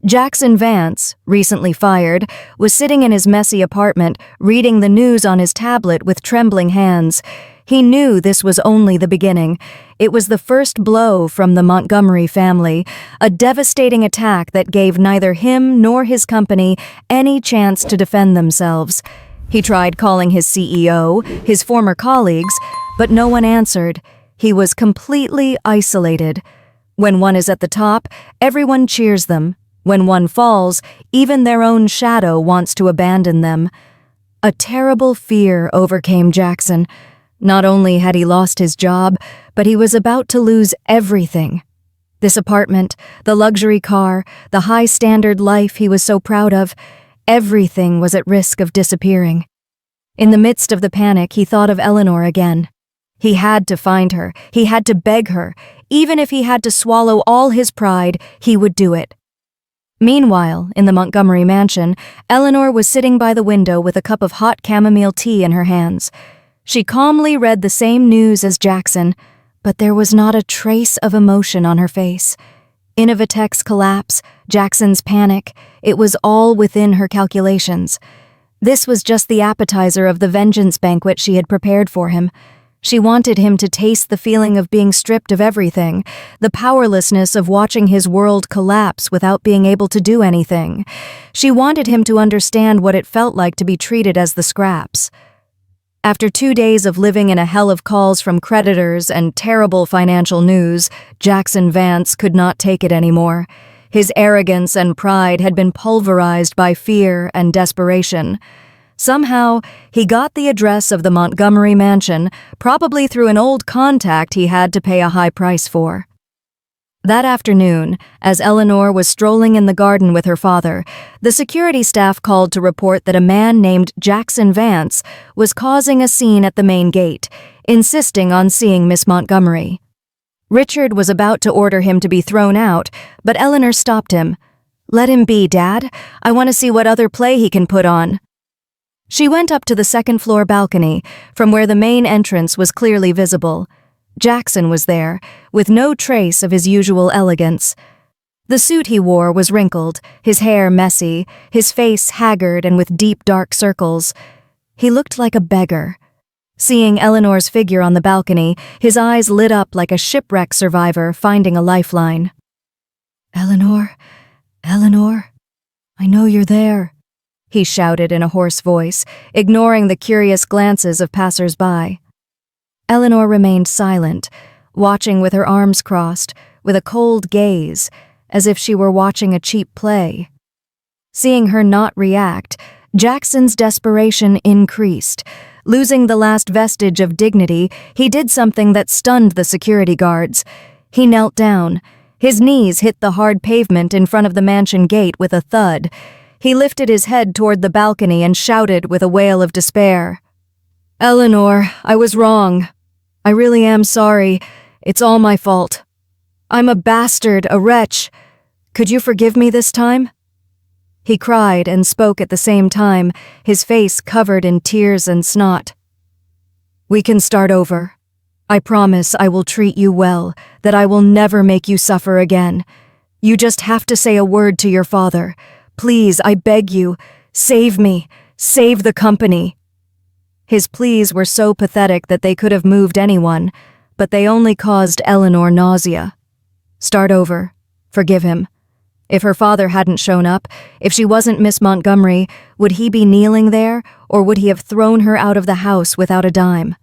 Jackson Vance, recently fired, was sitting in his messy apartment, reading the news on his tablet with trembling hands. He knew this was only the beginning. It was the first blow from the Montgomery family, a devastating attack that gave neither him nor his company any chance to defend themselves. He tried calling his CEO, his former colleagues, but no one answered. He was completely isolated. When one is at the top, everyone cheers them. When one falls, even their own shadow wants to abandon them. A terrible fear overcame Jackson. Not only had he lost his job, but he was about to lose everything. This apartment, the luxury car, the high-standard life he was so proud of, everything was at risk of disappearing. In the midst of the panic, he thought of Eleanor again. He had to find her. He had to beg her. Even if he had to swallow all his pride, he would do it. Meanwhile, in the Montgomery mansion, Eleanor was sitting by the window with a cup of hot chamomile tea in her hands. She calmly read the same news as Jackson, but there was not a trace of emotion on her face. Innovatech's collapse, Jackson's panic, it was all within her calculations. This was just the appetizer of the vengeance banquet she had prepared for him. She wanted him to taste the feeling of being stripped of everything, the powerlessness of watching his world collapse without being able to do anything. She wanted him to understand what it felt like to be treated as the scraps. After 2 days of living in a hell of calls from creditors and terrible financial news, Jackson Vance could not take it anymore. His arrogance and pride had been pulverized by fear and desperation. Somehow, he got the address of the Montgomery mansion, probably through an old contact he had to pay a high price for. That afternoon, as Eleanor was strolling in the garden with her father, the security staff called to report that a man named Jackson Vance was causing a scene at the main gate, insisting on seeing Miss Montgomery. Richard was about to order him to be thrown out, but Eleanor stopped him. "Let him be, Dad. I want to see what other play he can put on." She went up to the second-floor balcony, from where the main entrance was clearly visible. Jackson was there, with no trace of his usual elegance. The suit he wore was wrinkled, his hair messy, his face haggard and with deep dark circles. He looked like a beggar. Seeing Eleanor's figure on the balcony, his eyes lit up like a shipwreck survivor finding a lifeline. "Eleanor, Eleanor, I know you're there," he shouted in a hoarse voice, ignoring the curious glances of passers-by. Eleanor remained silent, watching with her arms crossed, with a cold gaze, as if she were watching a cheap play. Seeing her not react, Jackson's desperation increased. Losing the last vestige of dignity, he did something that stunned the security guards. He knelt down. His knees hit the hard pavement in front of the mansion gate with a thud. He lifted his head toward the balcony and shouted with a wail of despair. "Eleanor, I was wrong. I really am sorry. It's all my fault. I'm a bastard, a wretch. Could you forgive me this time?" He cried and spoke at the same time, his face covered in tears and snot. "We can start over. I promise I will treat you well, that I will never make you suffer again. You just have to say a word to your father. Please, I beg you, save me, save the company." His pleas were so pathetic that they could have moved anyone, but they only caused Eleanor nausea. Start over. Forgive him. If her father hadn't shown up, if she wasn't Miss Montgomery, would he be kneeling there, or would he have thrown her out of the house without a dime?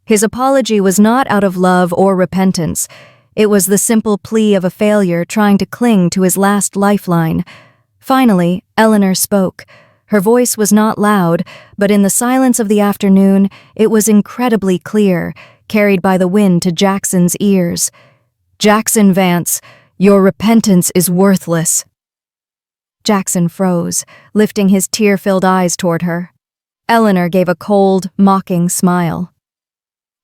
His apology was not out of love or repentance. It was the simple plea of a failure trying to cling to his last lifeline. Finally, Eleanor spoke. Her voice was not loud, but in the silence of the afternoon, it was incredibly clear, carried by the wind to Jackson's ears. "Jackson Vance, your repentance is worthless." Jackson froze, lifting his tear-filled eyes toward her. Eleanor gave a cold, mocking smile.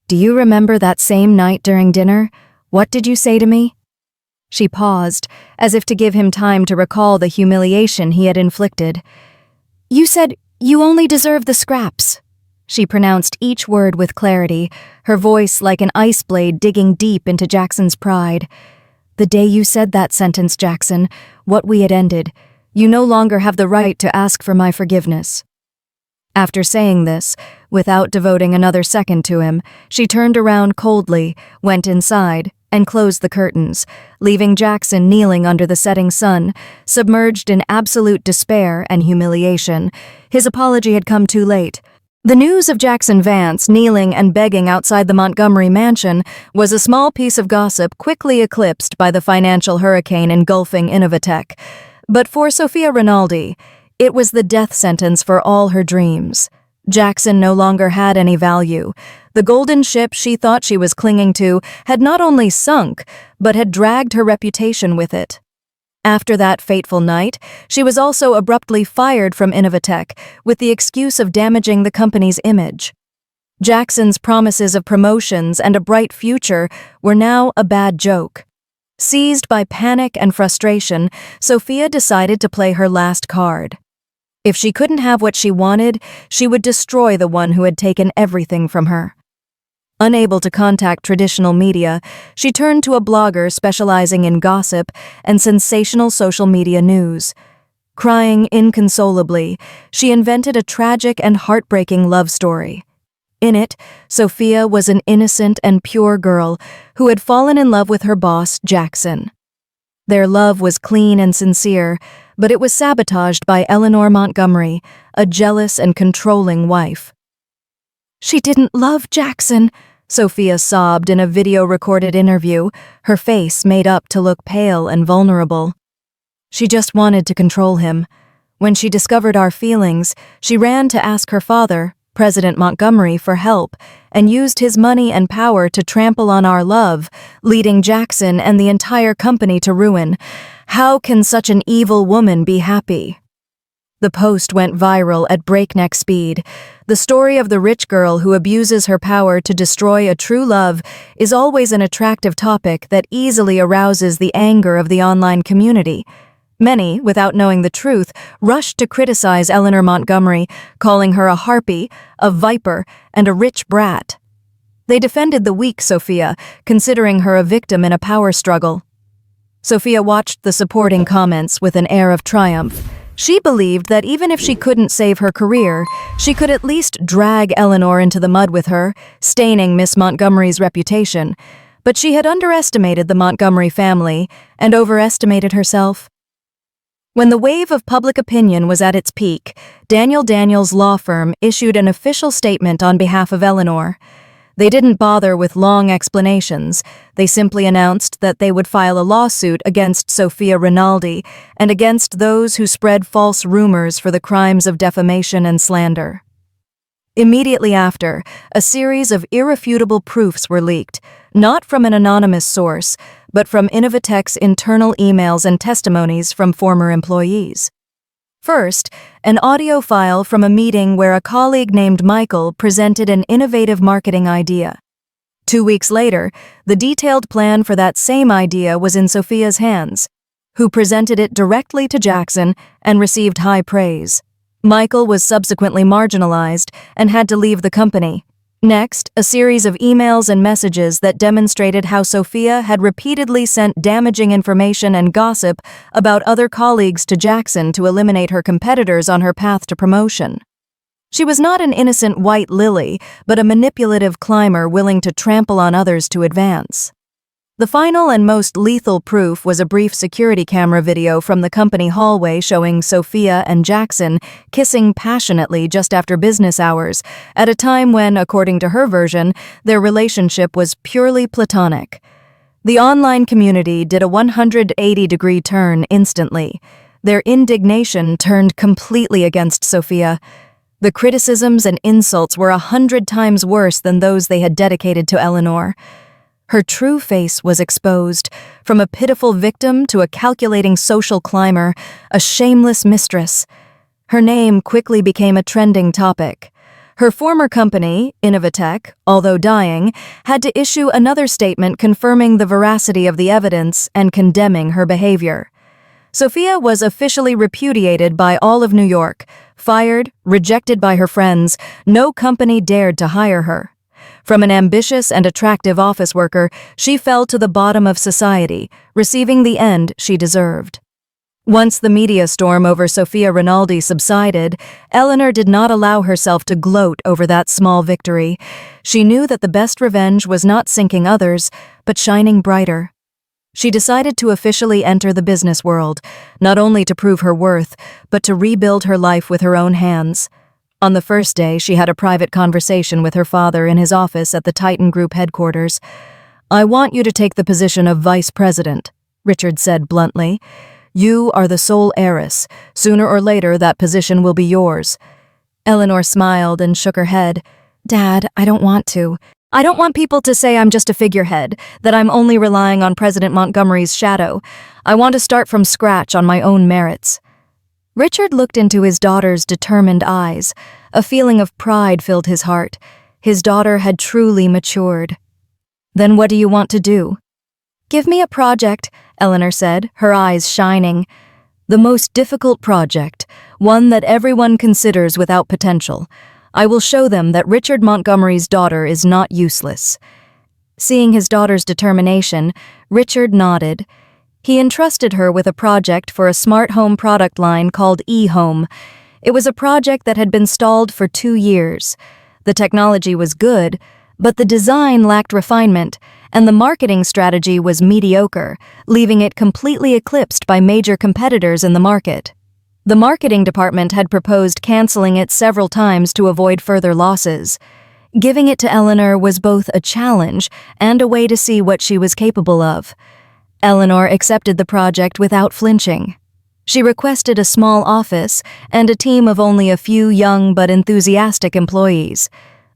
"Do you remember that same night during dinner? What did you say to me?" She paused, as if to give him time to recall the humiliation he had inflicted. "You said you only deserve the scraps." She pronounced each word with clarity, her voice like an ice blade digging deep into Jackson's pride. "The day you said that sentence, Jackson, what we had ended, you no longer have the right to ask for my forgiveness." After saying this, without devoting another second to him, she turned around coldly, went inside, and closed the curtains, leaving Jackson kneeling under the setting sun, submerged in absolute despair and humiliation. His apology had come too late. The news of Jackson Vance kneeling and begging outside the Montgomery mansion was a small piece of gossip quickly eclipsed by the financial hurricane engulfing Innovatech. But for Sophia Rinaldi, it was the death sentence for all her dreams. Jackson no longer had any value. The golden ship she thought she was clinging to had not only sunk, but had dragged her reputation with it. After that fateful night, she was also abruptly fired from Innovatech with the excuse of damaging the company's image. Jackson's promises of promotions and a bright future were now a bad joke. Seized by panic and frustration, Sophia decided to play her last card. If she couldn't have what she wanted, she would destroy the one who had taken everything from her. Unable to contact traditional media, she turned to a blogger specializing in gossip and sensational social media news. Crying inconsolably, she invented a tragic and heartbreaking love story. In it, Sophia was an innocent and pure girl who had fallen in love with her boss, Jackson. Their love was clean and sincere, but it was sabotaged by Eleanor Montgomery, a jealous and controlling wife. "She didn't love Jackson," Sophia sobbed in a video-recorded interview, her face made up to look pale and vulnerable. "She just wanted to control him. When she discovered our feelings, she ran to ask her father, President Montgomery, for help, and used his money and power to trample on our love, leading Jackson and the entire company to ruin. How can such an evil woman be happy? The post went viral at breakneck speed. The story of the rich girl who abuses her power to destroy a true love is always an attractive topic that easily arouses the anger of the online community. Many, without knowing the truth, rushed to criticize Eleanor Montgomery, calling her a harpy, a viper, and a rich brat. They defended the weak Sophia, considering her a victim in a power struggle. Sophia watched the supporting comments with an air of triumph. She believed that even if she couldn't save her career, she could at least drag Eleanor into the mud with her, staining Miss Montgomery's reputation. But she had underestimated the Montgomery family and overestimated herself. When the wave of public opinion was at its peak, Daniel Daniels' law firm issued an official statement on behalf of Eleanor. They didn't bother with long explanations. They simply announced that they would file a lawsuit against Sophia Rinaldi and against those who spread false rumors for the crimes of defamation and slander. Immediately after, a series of irrefutable proofs were leaked, not from an anonymous source, but from Innovatech's internal emails and testimonies from former employees. First, an audio file from a meeting where a colleague named Michael presented an innovative marketing idea. 2 weeks later, the detailed plan for that same idea was in Sophia's hands, who presented it directly to Jackson and received high praise. Michael was subsequently marginalized and had to leave the company. Next, a series of emails and messages that demonstrated how Sophia had repeatedly sent damaging information and gossip about other colleagues to Jackson to eliminate her competitors on her path to promotion. She was not an innocent white lily, but a manipulative climber willing to trample on others to advance. The final and most lethal proof was a brief security camera video from the company hallway showing Sophia and Jackson kissing passionately just after business hours, at a time when, according to her version, their relationship was purely platonic. The online community did a 180-degree turn instantly. Their indignation turned completely against Sophia. The criticisms and insults were 100 times worse than those they had dedicated to Eleanor. Her true face was exposed, from a pitiful victim to a calculating social climber, a shameless mistress. Her name quickly became a trending topic. Her former company, Innovatech, although dying, had to issue another statement confirming the veracity of the evidence and condemning her behavior. Sophia was officially repudiated by all of New York, fired, rejected by her friends. No company dared to hire her. From an ambitious and attractive office worker, she fell to the bottom of society, receiving the end she deserved. Once the media storm over Sophia Rinaldi subsided, Eleanor did not allow herself to gloat over that small victory. She knew that the best revenge was not sinking others, but shining brighter. She decided to officially enter the business world, not only to prove her worth, but to rebuild her life with her own hands. On the first day, she had a private conversation with her father in his office at the Titan Group headquarters. "I want you to take the position of vice president," Richard said bluntly. "You are the sole heiress. Sooner or later, that position will be yours." Eleanor smiled and shook her head. "Dad, I don't want to. I don't want people to say I'm just a figurehead, that I'm only relying on President Montgomery's shadow. I want to start from scratch on my own merits." Richard looked into his daughter's determined eyes. A feeling of pride filled his heart. His daughter had truly matured. "Then what do you want to do?" "Give me a project," Eleanor said, her eyes shining. "The most difficult project, one that everyone considers without potential. I will show them that Richard Montgomery's daughter is not useless." Seeing his daughter's determination, Richard nodded. He entrusted her with a project for a smart home product line called eHome. It was a project that had been stalled for 2 years. The technology was good, but the design lacked refinement, and the marketing strategy was mediocre, leaving it completely eclipsed by major competitors in the market. The marketing department had proposed canceling it several times to avoid further losses. Giving it to Eleanor was both a challenge and a way to see what she was capable of. Eleanor accepted the project without flinching. She requested a small office and a team of only a few young but enthusiastic employees.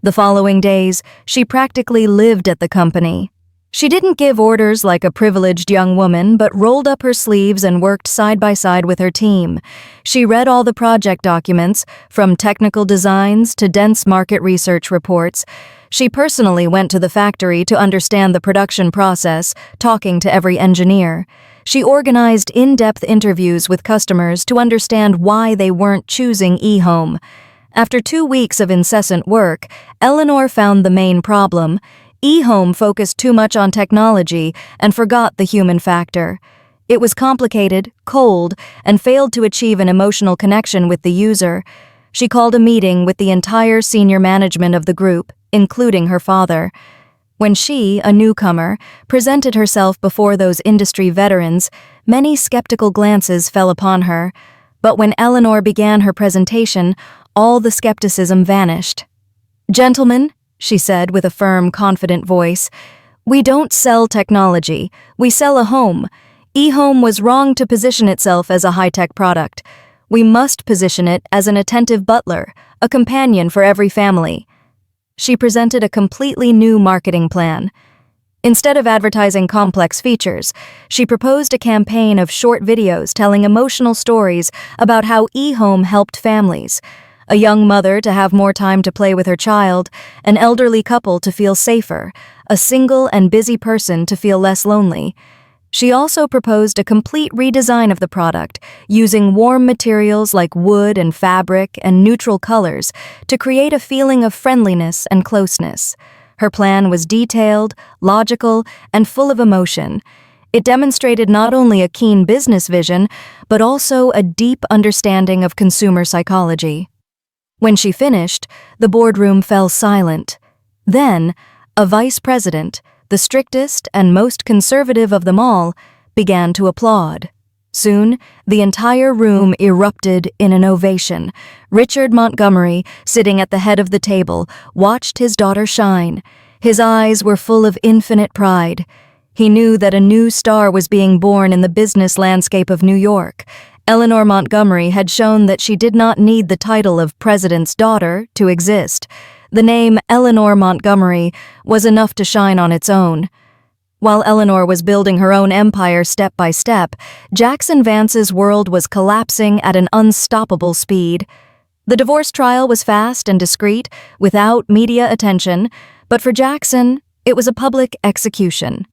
The following days, she practically lived at the company. She didn't give orders like a privileged young woman, but rolled up her sleeves and worked side by side with her team. She read all the project documents, from technical designs to dense market research reports. She personally went to the factory to understand the production process, talking to every engineer. She organized in-depth interviews with customers to understand why they weren't choosing eHome. After 2 weeks of incessant work, Eleanor found the main problem. eHome focused too much on technology and forgot the human factor. It was complicated, cold, and failed to achieve an emotional connection with the user. She called a meeting with the entire senior management of the group, including her father. When she, a newcomer, presented herself before those industry veterans, many skeptical glances fell upon her. But when Eleanor began her presentation, all the skepticism vanished. "Gentlemen," she said with a firm, confident voice, "we don't sell technology, we sell a home. eHome was wrong to position itself as a high-tech product. We must position it as an attentive butler, a companion for every family." She presented a completely new marketing plan. Instead of advertising complex features, she proposed a campaign of short videos telling emotional stories about how eHome helped families. A young mother to have more time to play with her child, an elderly couple to feel safer, a single and busy person to feel less lonely. She also proposed a complete redesign of the product, using warm materials like wood and fabric and neutral colors to create a feeling of friendliness and closeness. Her plan was detailed, logical, and full of emotion. It demonstrated not only a keen business vision, but also a deep understanding of consumer psychology. When she finished, the boardroom fell silent. Then, a vice president, the strictest and most conservative of them all, began to applaud. Soon, the entire room erupted in an ovation. Richard Montgomery, sitting at the head of the table, watched his daughter shine. His eyes were full of infinite pride. He knew that a new star was being born in the business landscape of New York. Eleanor Montgomery had shown that she did not need the title of President's daughter to exist. The name Eleanor Montgomery was enough to shine on its own. While Eleanor was building her own empire step by step, Jackson Vance's world was collapsing at an unstoppable speed. The divorce trial was fast and discreet, without media attention, but for Jackson, it was a public execution.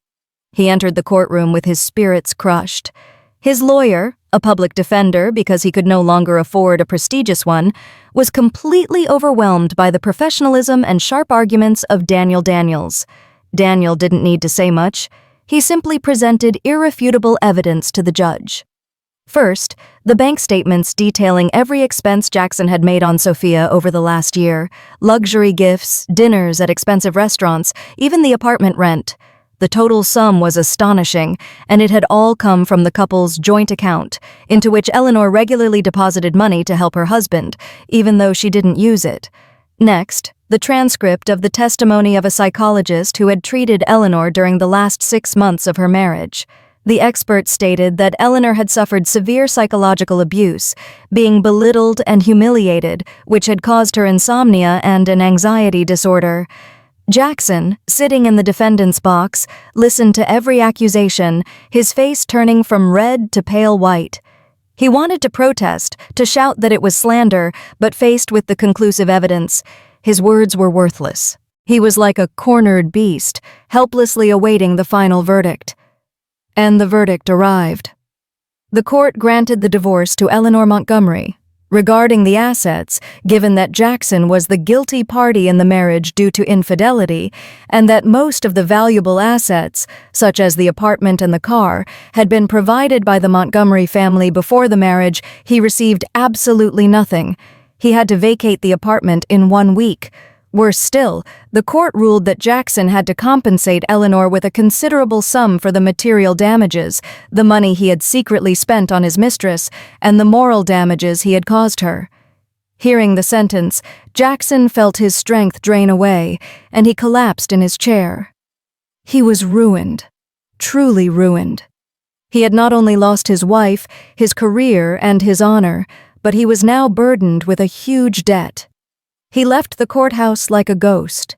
He entered the courtroom with his spirits crushed. His lawyer, a public defender because he could no longer afford a prestigious one, was completely overwhelmed by the professionalism and sharp arguments of Daniel Daniels. Daniel didn't need to say much. He simply presented irrefutable evidence to the judge. First, the bank statements detailing every expense Jackson had made on Sophia over the last year: luxury gifts, dinners at expensive restaurants, even the apartment rent. The total sum was astonishing, and it had all come from the couple's joint account, into which Eleanor regularly deposited money to help her husband, even though she didn't use it. Next, the transcript of the testimony of a psychologist who had treated Eleanor during the last 6 months of her marriage. The expert stated that Eleanor had suffered severe psychological abuse, being belittled and humiliated, which had caused her insomnia and an anxiety disorder. Jackson, sitting in the defendant's box, listened to every accusation, his face turning from red to pale white. He wanted to protest, to shout that it was slander, but faced with the conclusive evidence, his words were worthless. He was like a cornered beast, helplessly awaiting the final verdict. And the verdict arrived. The court granted the divorce to Eleanor Montgomery. Regarding the assets, given that Jackson was the guilty party in the marriage due to infidelity, and that most of the valuable assets, such as the apartment and the car, had been provided by the Montgomery family before the marriage, he received absolutely nothing. He had to vacate the apartment in 1 week. Worse still, the court ruled that Jackson had to compensate Eleanor with a considerable sum for the material damages, the money he had secretly spent on his mistress, and the moral damages he had caused her. Hearing the sentence, Jackson felt his strength drain away, and he collapsed in his chair. He was ruined, truly ruined. He had not only lost his wife, his career, and his honor, but he was now burdened with a huge debt. He left the courthouse like a ghost.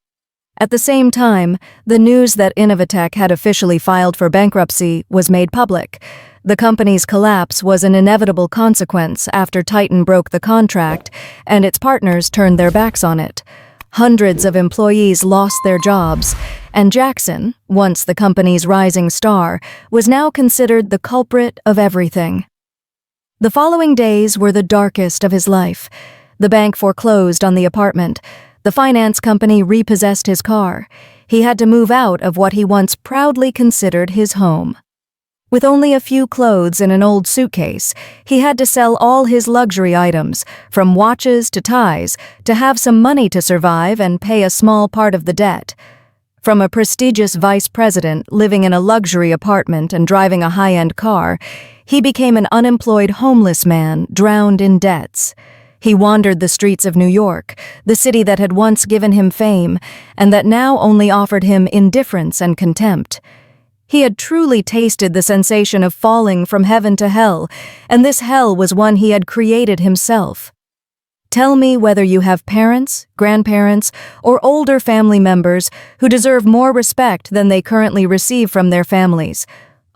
At the same time, the news that Innovatech had officially filed for bankruptcy was made public. The company's collapse was an inevitable consequence after Titan broke the contract and its partners turned their backs on it. Hundreds of employees lost their jobs, and Jackson, once the company's rising star, was now considered the culprit of everything. The following days were the darkest of his life. The bank foreclosed on the apartment. The finance company repossessed his car. He had to move out of what he once proudly considered his home. With only a few clothes in an old suitcase, he had to sell all his luxury items, from watches to ties, to have some money to survive and pay a small part of the debt. From a prestigious vice president living in a luxury apartment and driving a high-end car, he became an unemployed homeless man drowned in debts. He wandered the streets of New York, the city that had once given him fame, and that now only offered him indifference and contempt. He had truly tasted the sensation of falling from heaven to hell, and this hell was one he had created himself. Tell me whether you have parents, grandparents, or older family members who deserve more respect than they currently receive from their families.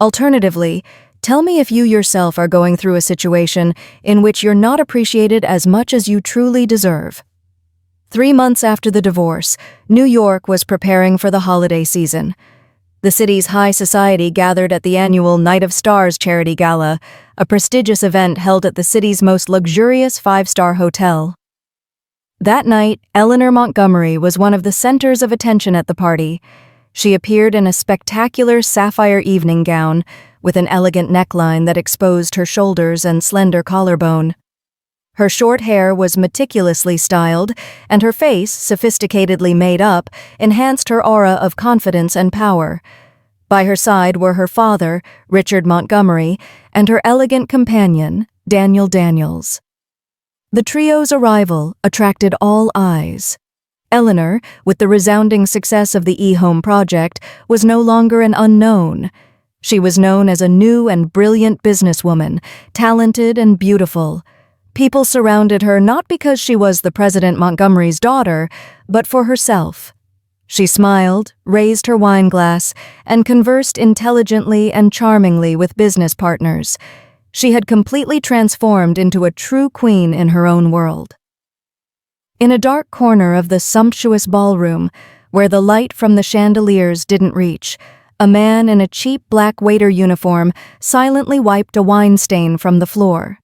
Alternatively, tell me if you yourself are going through a situation in which you're not appreciated as much as you truly deserve. 3 months after the divorce, New York was preparing for the holiday season. The city's high society gathered at the annual Night of Stars charity gala, a prestigious event held at the city's most luxurious 5-star hotel. That night, Eleanor Montgomery was one of the centers of attention at the party. She appeared in a spectacular sapphire evening gown, with an elegant neckline that exposed her shoulders and slender collarbone. Her short hair was meticulously styled, and her face, sophisticatedly made up, enhanced her aura of confidence and power. By her side were her father, Richard Montgomery, and her elegant companion, Daniel Daniels. The trio's arrival attracted all eyes. Eleanor, with the resounding success of the eHome project, was no longer an unknown. She was known as a new and brilliant businesswoman, talented and beautiful. People surrounded her not because she was the President Montgomery's daughter, but for herself. She smiled, raised her wine glass, and conversed intelligently and charmingly with business partners. She had completely transformed into a true queen in her own world. In a dark corner of the sumptuous ballroom, where the light from the chandeliers didn't reach, a man in a cheap black waiter uniform silently wiped a wine stain from the floor.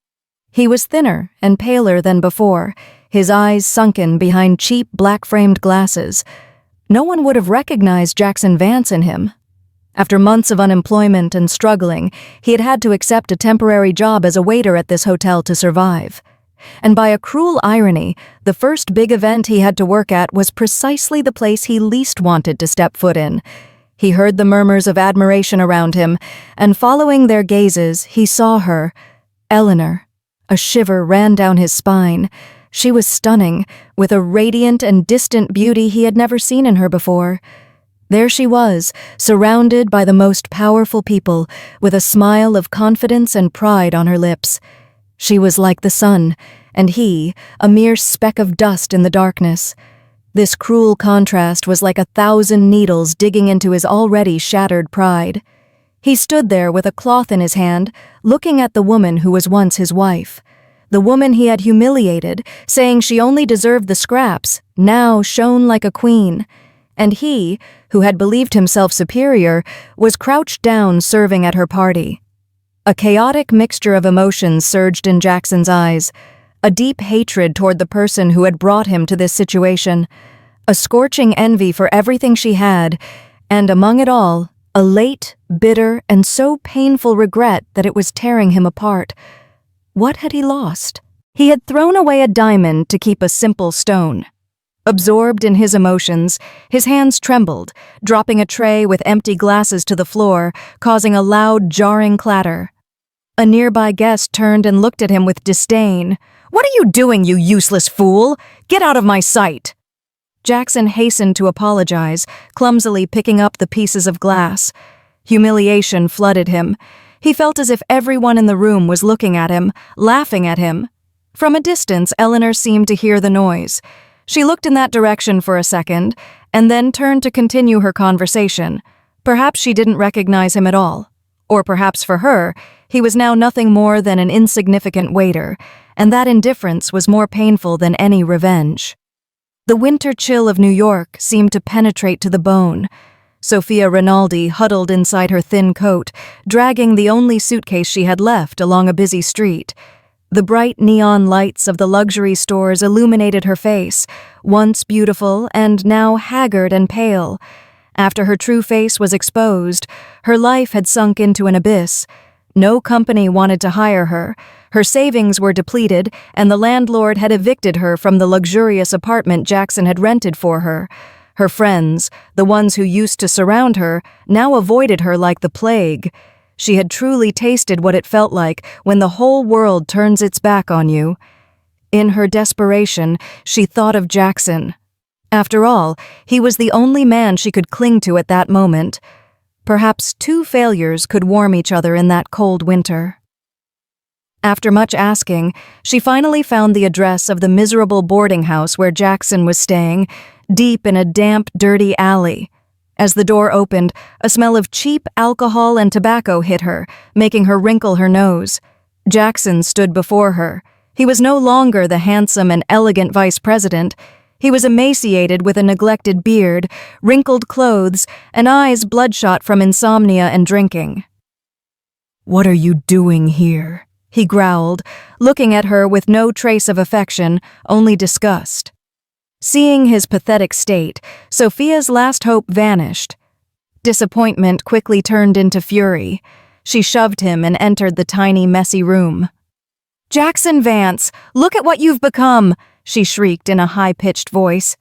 He was thinner and paler than before, his eyes sunken behind cheap black-framed glasses. No one would have recognized Jackson Vance in him. After months of unemployment and struggling, he had had to accept a temporary job as a waiter at this hotel to survive. And by a cruel irony, the first big event he had to work at was precisely the place he least wanted to step foot in. He heard the murmurs of admiration around him, and following their gazes, he saw her, Eleanor. A shiver ran down his spine. She was stunning, with a radiant and distant beauty he had never seen in her before. There she was, surrounded by the most powerful people, with a smile of confidence and pride on her lips. She was like the sun, and he, a mere speck of dust in the darkness. This cruel contrast was like 1,000 needles digging into his already shattered pride. He stood there with a cloth in his hand, looking at the woman who was once his wife. The woman he had humiliated, saying she only deserved the scraps, now shone like a queen. And he, who had believed himself superior, was crouched down serving at her party. A chaotic mixture of emotions surged in Jackson's eyes. A deep hatred toward the person who had brought him to this situation. A scorching envy for everything she had, and among it all, a late, bitter, and so painful regret that it was tearing him apart. What had he lost? He had thrown away a diamond to keep a simple stone. Absorbed in his emotions, his hands trembled, dropping a tray with empty glasses to the floor, causing a loud, jarring clatter. A nearby guest turned and looked at him with disdain. "What are you doing, you useless fool? Get out of my sight!" Jackson hastened to apologize, clumsily picking up the pieces of glass. Humiliation flooded him. He felt as if everyone in the room was looking at him, laughing at him. From a distance, Eleanor seemed to hear the noise. She looked in that direction for a second, and then turned to continue her conversation. Perhaps she didn't recognize him at all. Or perhaps for her, he was now nothing more than an insignificant waiter, and that indifference was more painful than any revenge. The winter chill of New York seemed to penetrate to the bone. Sophia Rinaldi huddled inside her thin coat, dragging the only suitcase she had left along a busy street. The bright neon lights of the luxury stores illuminated her face, once beautiful and now haggard and pale. After her true face was exposed, her life had sunk into an abyss. No company wanted to hire her. Her savings were depleted, and the landlord had evicted her from the luxurious apartment Jackson had rented for her. Her friends, the ones who used to surround her, now avoided her like the plague. She had truly tasted what it felt like when the whole world turns its back on you. In her desperation, she thought of Jackson. After all, he was the only man she could cling to at that moment. Perhaps two failures could warm each other in that cold winter. After much asking, she finally found the address of the miserable boarding house where Jackson was staying, deep in a damp, dirty alley. As the door opened, a smell of cheap alcohol and tobacco hit her, making her wrinkle her nose. Jackson stood before her. He was no longer the handsome and elegant vice president. He was emaciated with a neglected beard, wrinkled clothes, and eyes bloodshot from insomnia and drinking. "What are you doing here?" he growled, looking at her with no trace of affection, only disgust. Seeing his pathetic state, Sophia's last hope vanished. Disappointment quickly turned into fury. She shoved him and entered the tiny, messy room. "Jackson Vance, look at what you've become!" she shrieked in a high-pitched voice.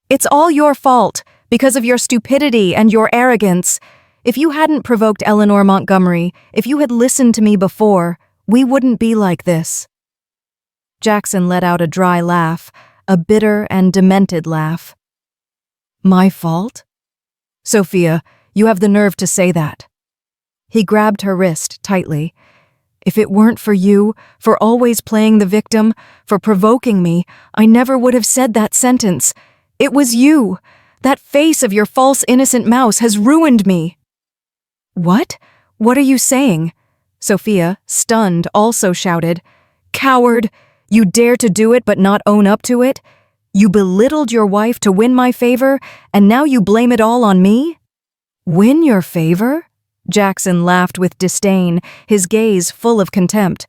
"It's all your fault, because of your stupidity and your arrogance. If you hadn't provoked Eleanor Montgomery, if you had listened to me before, we wouldn't be like this." Jackson let out a dry laugh, a bitter and demented laugh. "My fault? Sophia, you have the nerve to say that." He grabbed her wrist tightly. "If it weren't for you, for always playing the victim, for provoking me, I never would have said that sentence. It was you. That face of your false innocent mouse has ruined me." "What? What are you saying?" Sophia, stunned, also shouted. "Coward! You dare to do it but not own up to it? You belittled your wife to win my favor, and now you blame it all on me?" "Win your favor?" Jackson laughed with disdain, his gaze full of contempt.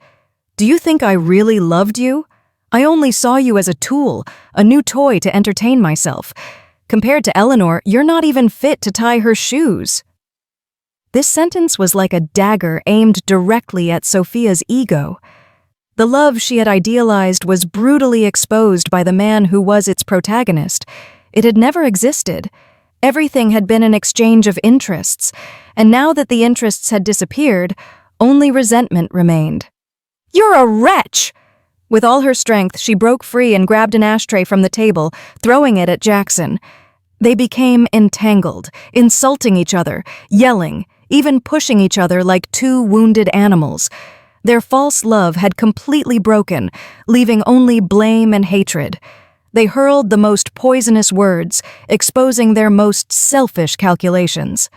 "Do you think I really loved you? I only saw you as a tool, a new toy to entertain myself. Compared to Eleanor, you're not even fit to tie her shoes." This sentence was like a dagger aimed directly at Sophia's ego. The love she had idealized was brutally exposed by the man who was its protagonist. It had never existed. Everything had been an exchange of interests, and now that the interests had disappeared, only resentment remained. "You're a wretch!" With all her strength, she broke free and grabbed an ashtray from the table, throwing it at Jackson. They became entangled, insulting each other, yelling, even pushing each other like two wounded animals. Their false love had completely broken, leaving only blame and hatred. They hurled the most poisonous words, exposing their most selfish calculations.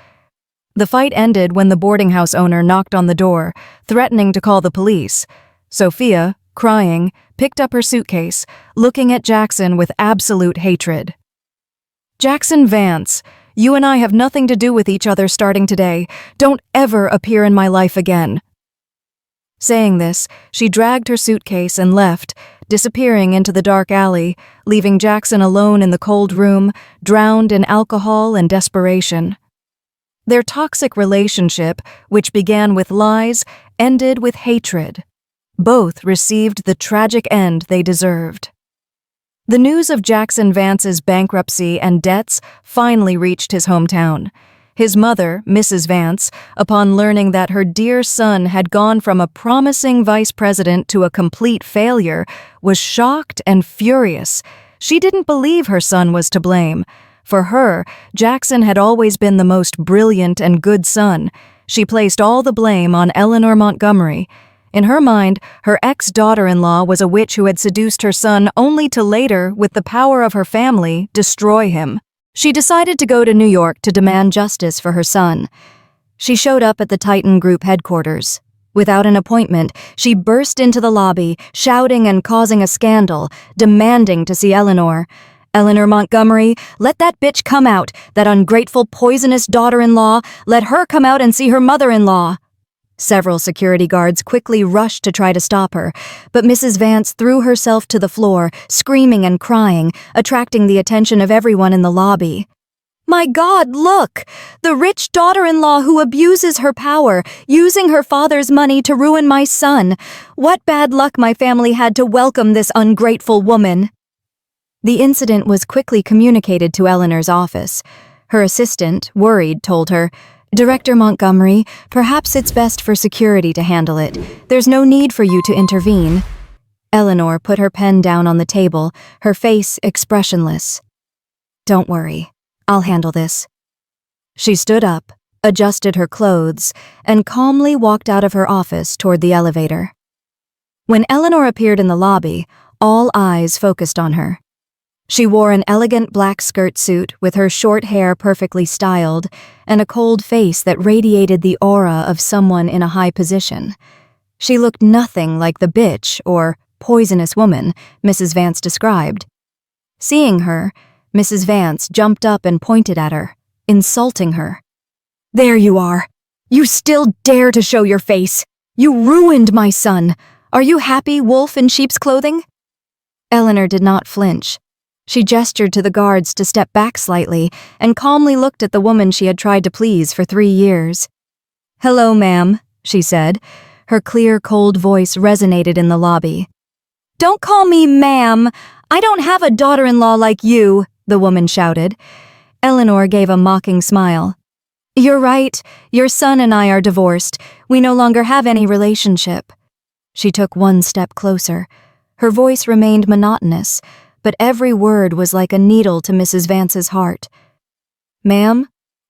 The fight ended when the boarding house owner knocked on the door, threatening to call the police. Sophia, crying, picked up her suitcase, looking at Jackson with absolute hatred. "Jackson Vance, you and I have nothing to do with each other starting today. Don't ever appear in my life again." Saying this, she dragged her suitcase and left, disappearing into the dark alley, leaving Jackson alone in the cold room, drowned in alcohol and desperation. Their toxic relationship, which began with lies, ended with hatred. Both received the tragic end they deserved. The news of Jackson Vance's bankruptcy and debts finally reached his hometown. His mother, Mrs. Vance, upon learning that her dear son had gone from a promising vice president to a complete failure, was shocked and furious. She didn't believe her son was to blame. For her, Jackson had always been the most brilliant and good son. She placed all the blame on Eleanor Montgomery. In her mind, her ex-daughter-in-law was a witch who had seduced her son only to later, with the power of her family, destroy him. She decided to go to New York to demand justice for her son. She showed up at the Titan Group headquarters. Without an appointment, she burst into the lobby, shouting and causing a scandal, demanding to see Eleanor. "Eleanor Montgomery, let that bitch come out, that ungrateful, poisonous daughter-in-law. Let her come out and see her mother-in-law." Several security guards quickly rushed to try to stop her, but Mrs. Vance threw herself to the floor, screaming and crying, attracting the attention of everyone in the lobby. "My God, look! The rich daughter-in-law who abuses her power, using her father's money to ruin my son. What bad luck my family had to welcome this ungrateful woman." The incident was quickly communicated to Eleanor's office. Her assistant, worried, told her, "Director Montgomery, perhaps it's best for security to handle it. There's no need for you to intervene." Eleanor put her pen down on the table, her face expressionless. "Don't worry. I'll handle this." She stood up, adjusted her clothes, and calmly walked out of her office toward the elevator. When Eleanor appeared in the lobby, all eyes focused on her. She wore an elegant black skirt suit with her short hair perfectly styled and a cold face that radiated the aura of someone in a high position. She looked nothing like the bitch or poisonous woman Mrs. Vance described. Seeing her, Mrs. Vance jumped up and pointed at her, insulting her. "There you are. You still dare to show your face. You ruined my son. Are you happy, wolf in sheep's clothing?" Eleanor did not flinch. She gestured to the guards to step back slightly and calmly looked at the woman she had tried to please for 3 years. "Hello, ma'am," she said. Her clear, cold voice resonated in the lobby. "Don't call me ma'am. I don't have a daughter-in-law like you," the woman shouted. Eleanor gave a mocking smile. "You're right. Your son and I are divorced. We no longer have any relationship." She took one step closer. Her voice remained monotonous, but every word was like a needle to Mrs. Vance's heart. "Ma'am,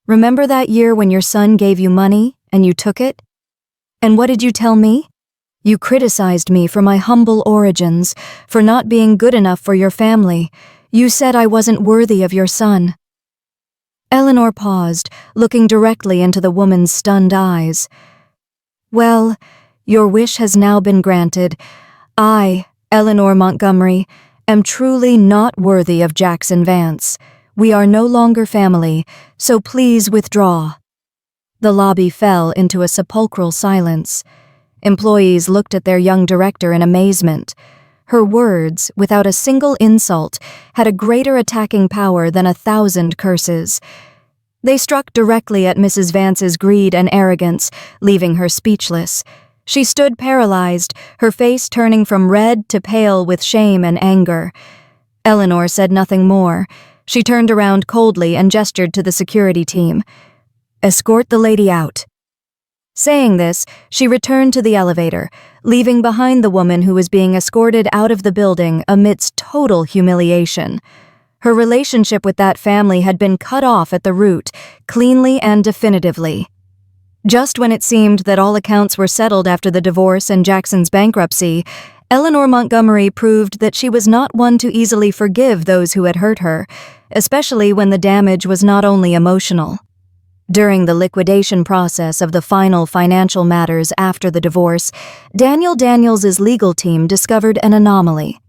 remember that year when your son gave you money and you took it? And what did you tell me? You criticized me for my humble origins, for not being good enough for your family. You said I wasn't worthy of your son." Eleanor paused, looking directly into the woman's stunned eyes. "Well, your wish has now been granted. I, Eleanor Montgomery, am truly not worthy of Jackson Vance. We are no longer family, so please withdraw." The lobby fell into a sepulchral silence. Employees looked at their young director in amazement. Her words, without a single insult, had a greater attacking power than 1,000 curses. They struck directly at Mrs. Vance's greed and arrogance, leaving her speechless. She stood paralyzed, her face turning from red to pale with shame and anger. Eleanor said nothing more. She turned around coldly and gestured to the security team. "Escort the lady out." Saying this, she returned to the elevator, leaving behind the woman who was being escorted out of the building amidst total humiliation. Her relationship with that family had been cut off at the root, cleanly and definitively. Just when it seemed that all accounts were settled after the divorce and Jackson's bankruptcy, Eleanor Montgomery proved that she was not one to easily forgive those who had hurt her, especially when the damage was not only emotional. During the liquidation process of the final financial matters after the divorce, Daniel Daniels' legal team discovered an anomaly.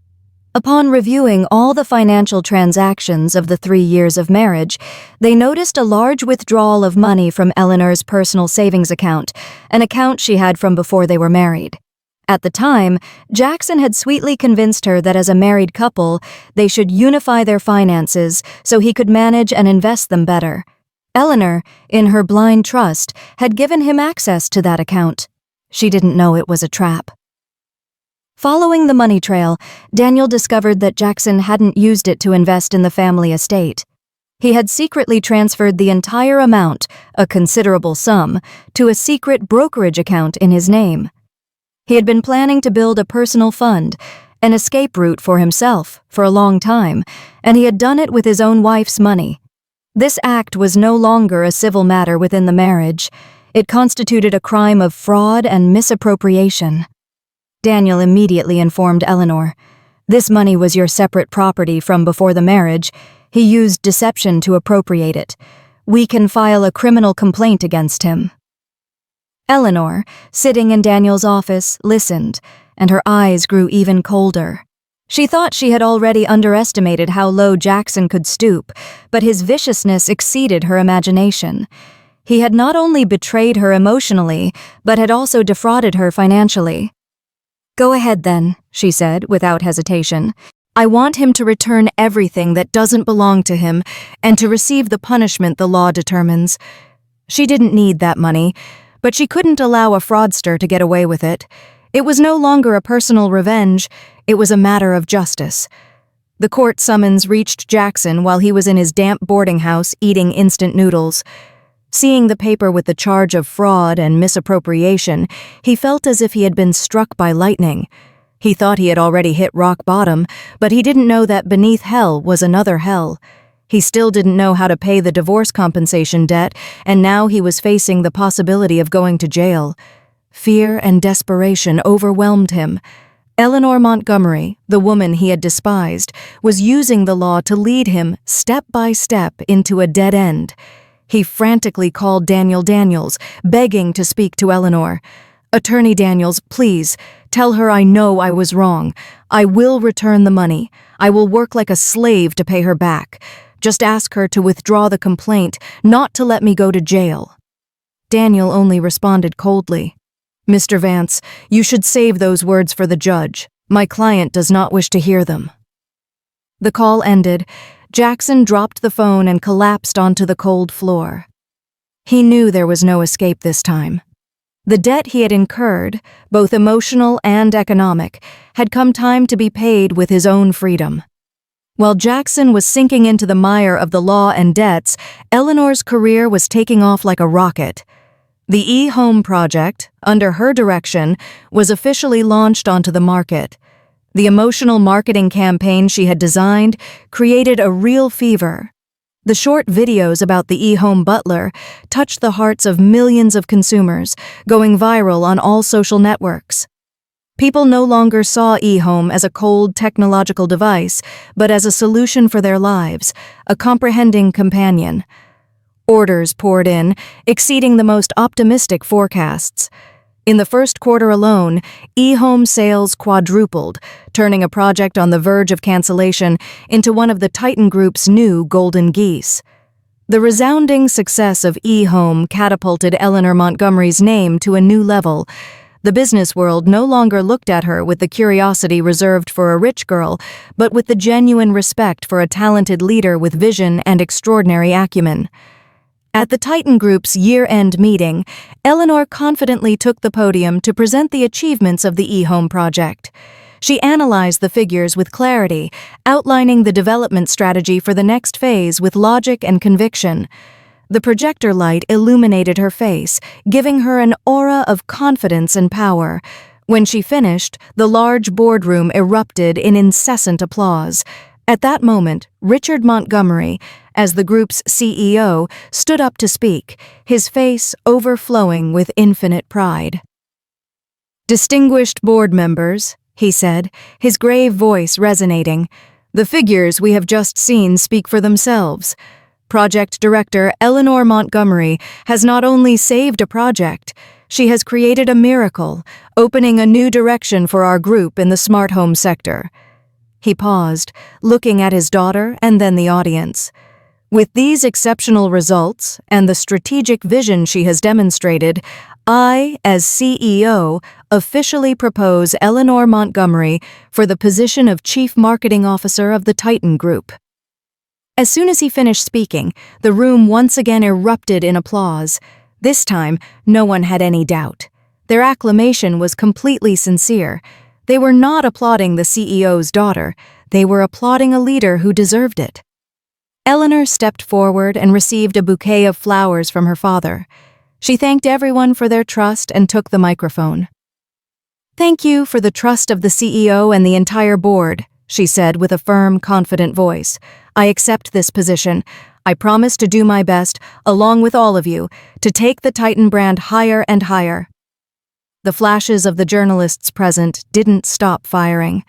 Upon reviewing all the financial transactions of the 3 years of marriage, they noticed a large withdrawal of money from Eleanor's personal savings account, an account she had from before they were married. At the time, Jackson had sweetly convinced her that as a married couple, they should unify their finances so he could manage and invest them better. Eleanor, in her blind trust, had given him access to that account. She didn't know it was a trap. Following the money trail, Daniel discovered that Jackson hadn't used it to invest in the family estate. He had secretly transferred the entire amount, a considerable sum, to a secret brokerage account in his name. He had been planning to build a personal fund, an escape route for himself, for a long time, and he had done it with his own wife's money. This act was no longer a civil matter within the marriage. It constituted a crime of fraud and misappropriation. Daniel immediately informed Eleanor. This money was your separate property from before the marriage. He used deception to appropriate it. We can file a criminal complaint against him. Eleanor, sitting in Daniel's office, listened, and her eyes grew even colder. She thought she had already underestimated how low Jackson could stoop, but his viciousness exceeded her imagination. He had not only betrayed her emotionally, but had also defrauded her financially. "Go ahead then," she said without hesitation. "I want him to return everything that doesn't belong to him and to receive the punishment the law determines." She didn't need that money, but she couldn't allow a fraudster to get away with it. It was no longer a personal revenge, it was a matter of justice. The court summons reached Jackson while he was in his damp boarding house eating instant noodles. Seeing the paper with the charge of fraud and misappropriation, he felt as if he had been struck by lightning. He thought he had already hit rock bottom, but he didn't know that beneath hell was another hell. He still didn't know how to pay the divorce compensation debt, and now he was facing the possibility of going to jail. Fear and desperation overwhelmed him. Eleanor Montgomery, the woman he had despised, was using the law to lead him, step by step, into a dead end. He frantically called Daniel Daniels, begging to speak to Eleanor. "Attorney Daniels, please, tell her I know I was wrong. I will return the money. I will work like a slave to pay her back. Just ask her to withdraw the complaint, not to let me go to jail." Daniel only responded coldly. "Mr. Vance, you should save those words for the judge. My client does not wish to hear them." The call ended. Jackson dropped the phone and collapsed onto the cold floor. He knew there was no escape this time. The debt he had incurred, both emotional and economic, had come time to be paid with his own freedom. While Jackson was sinking into the mire of the law and debts, Eleanor's career was taking off like a rocket. The eHome project, under her direction, was officially launched onto the market. The emotional marketing campaign she had designed created a real fever. The short videos about the eHome butler touched the hearts of millions of consumers, going viral on all social networks. People no longer saw eHome as a cold technological device, but as a solution for their lives, a comprehending companion. Orders poured in, exceeding the most optimistic forecasts. In the first quarter alone, eHome sales quadrupled, turning a project on the verge of cancellation into one of the Titan Group's new golden geese. The resounding success of eHome catapulted Eleanor Montgomery's name to a new level. The business world no longer looked at her with the curiosity reserved for a rich girl, but with the genuine respect for a talented leader with vision and extraordinary acumen. At the Titan Group's year-end meeting, Eleanor confidently took the podium to present the achievements of the eHome project. She analyzed the figures with clarity, outlining the development strategy for the next phase with logic and conviction. The projector light illuminated her face, giving her an aura of confidence and power. When she finished, the large boardroom erupted in incessant applause. At that moment, Richard Montgomery, as the group's CEO, stood up to speak, his face overflowing with infinite pride. "Distinguished board members," he said, his grave voice resonating, "the figures we have just seen speak for themselves. Project Director Eleanor Montgomery has not only saved a project, she has created a miracle, opening a new direction for our group in the smart home sector." He paused, looking at his daughter and then the audience. "With these exceptional results and the strategic vision she has demonstrated, I, as CEO, officially propose Eleanor Montgomery for the position of Chief Marketing Officer of the Titan Group." As soon as he finished speaking, the room once again erupted in applause. This time, no one had any doubt. Their acclamation was completely sincere. They were not applauding the CEO's daughter, they were applauding a leader who deserved it. Eleanor stepped forward and received a bouquet of flowers from her father. She thanked everyone for their trust and took the microphone. "Thank you for the trust of the CEO and the entire board," she said with a firm, confident voice. "I accept this position. I promise to do my best, along with all of you, to take the Titan brand higher and higher. The flashes of the journalists present didn't stop firing.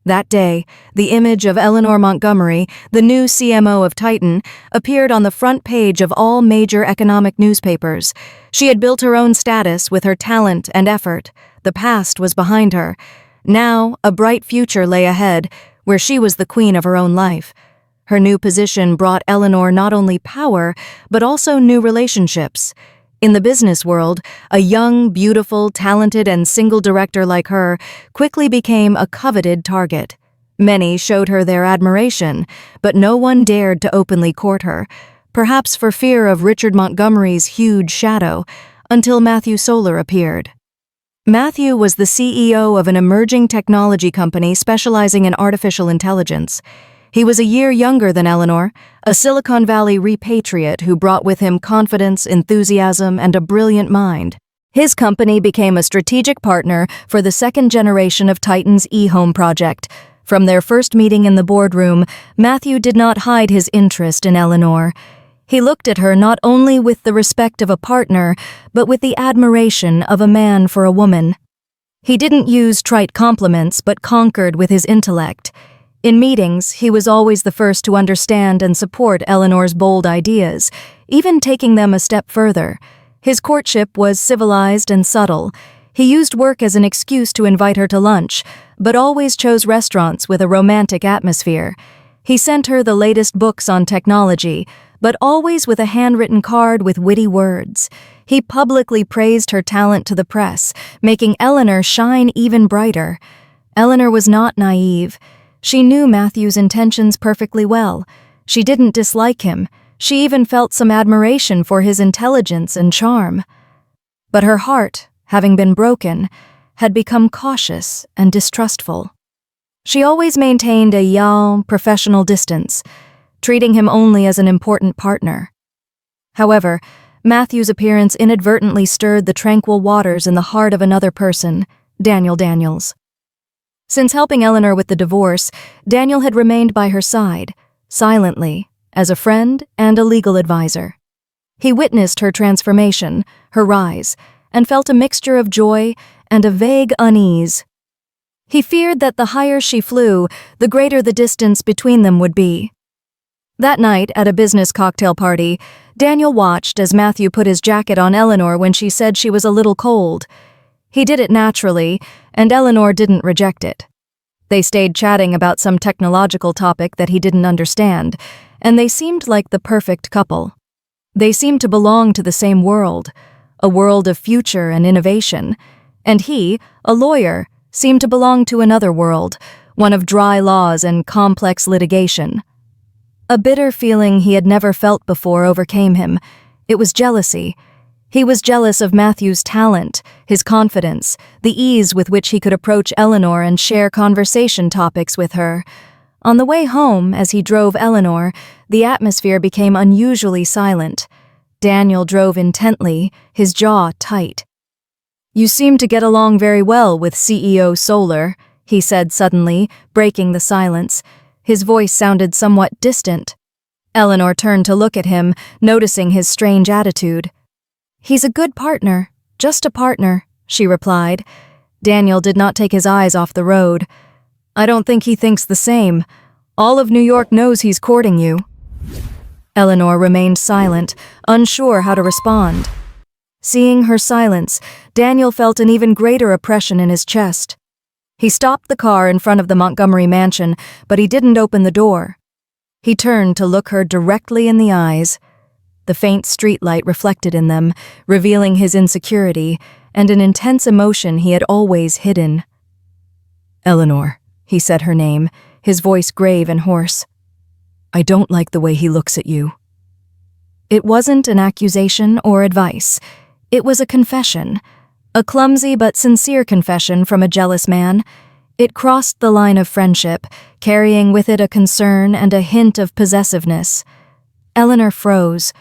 That day, the image of Eleanor Montgomery, the new CMO of Titan, appeared on the front page of all major economic newspapers. She had built her own status with her talent and effort. The past was behind her. Now, a bright future lay ahead, where she was the queen of her own life. Her new position brought Eleanor not only power, but also new relationships. In the business world, a young, beautiful, talented, and single director like her quickly became a coveted target. Many showed her their admiration, but no one dared to openly court her, perhaps for fear of Richard Montgomery's huge shadow, until Matthew Solar appeared. Matthew was the CEO of an emerging technology company specializing in artificial intelligence. He was a year younger than Eleanor, a Silicon Valley repatriate who brought with him confidence, enthusiasm, and a brilliant mind. His company became a strategic partner for the second generation of Titan's e-home project. From their first meeting in the boardroom, Matthew did not hide his interest in Eleanor. He looked at her not only with the respect of a partner, but with the admiration of a man for a woman. He didn't use trite compliments, but conquered with his intellect. In meetings, he was always the first to understand and support Eleanor's bold ideas, even taking them a step further. His courtship was civilized and subtle. He used work as an excuse to invite her to lunch, but always chose restaurants with a romantic atmosphere. He sent her the latest books on technology, but always with a handwritten card with witty words. He publicly praised her talent to the press, making Eleanor shine even brighter. Eleanor was not naive. She knew Matthew's intentions perfectly well. She didn't dislike him. She even felt some admiration for his intelligence and charm. But her heart, having been broken, had become cautious and distrustful. She always maintained a professional distance, treating him only as an important partner. However, Matthew's appearance inadvertently stirred the tranquil waters in the heart of another person, Daniel Daniels. Since helping Eleanor with the divorce, Daniel had remained by her side, silently, as a friend and a legal advisor. He witnessed her transformation, her rise, and felt a mixture of joy and a vague unease. He feared that the higher she flew, the greater the distance between them would be. That night, at a business cocktail party, Daniel watched as Matthew put his jacket on Eleanor when she said she was a little cold. He did it naturally, and Eleanor didn't reject it. They stayed chatting about some technological topic that he didn't understand, and they seemed like the perfect couple. They seemed to belong to the same world, a world of future and innovation, and he, a lawyer, seemed to belong to another world, one of dry laws and complex litigation. A bitter feeling he had never felt before overcame him. It was jealousy. He was jealous of Matthew's talent, his confidence, the ease with which he could approach Eleanor and share conversation topics with her. On the way home, as he drove Eleanor, the atmosphere became unusually silent. Daniel drove intently, his jaw tight. "You seem to get along very well with CEO Solar," he said suddenly, breaking the silence. His voice sounded somewhat distant. Eleanor turned to look at him, noticing his strange attitude. "He's a good partner, just a partner," she replied. Daniel did not take his eyes off the road. "I don't think he thinks the same. All of New York knows he's courting you." Eleanor remained silent, unsure how to respond. Seeing her silence, Daniel felt an even greater oppression in his chest. He stopped the car in front of the Montgomery mansion, but he didn't open the door. He turned to look her directly in the eyes. The faint streetlight reflected in them, revealing his insecurity and an intense emotion he had always hidden. "Eleanor," he said her name, his voice grave and hoarse. "I don't like the way he looks at you." It wasn't an accusation or advice. It was a confession, a clumsy but sincere confession from a jealous man. It crossed the line of friendship, carrying with it a concern and a hint of possessiveness. Eleanor froze.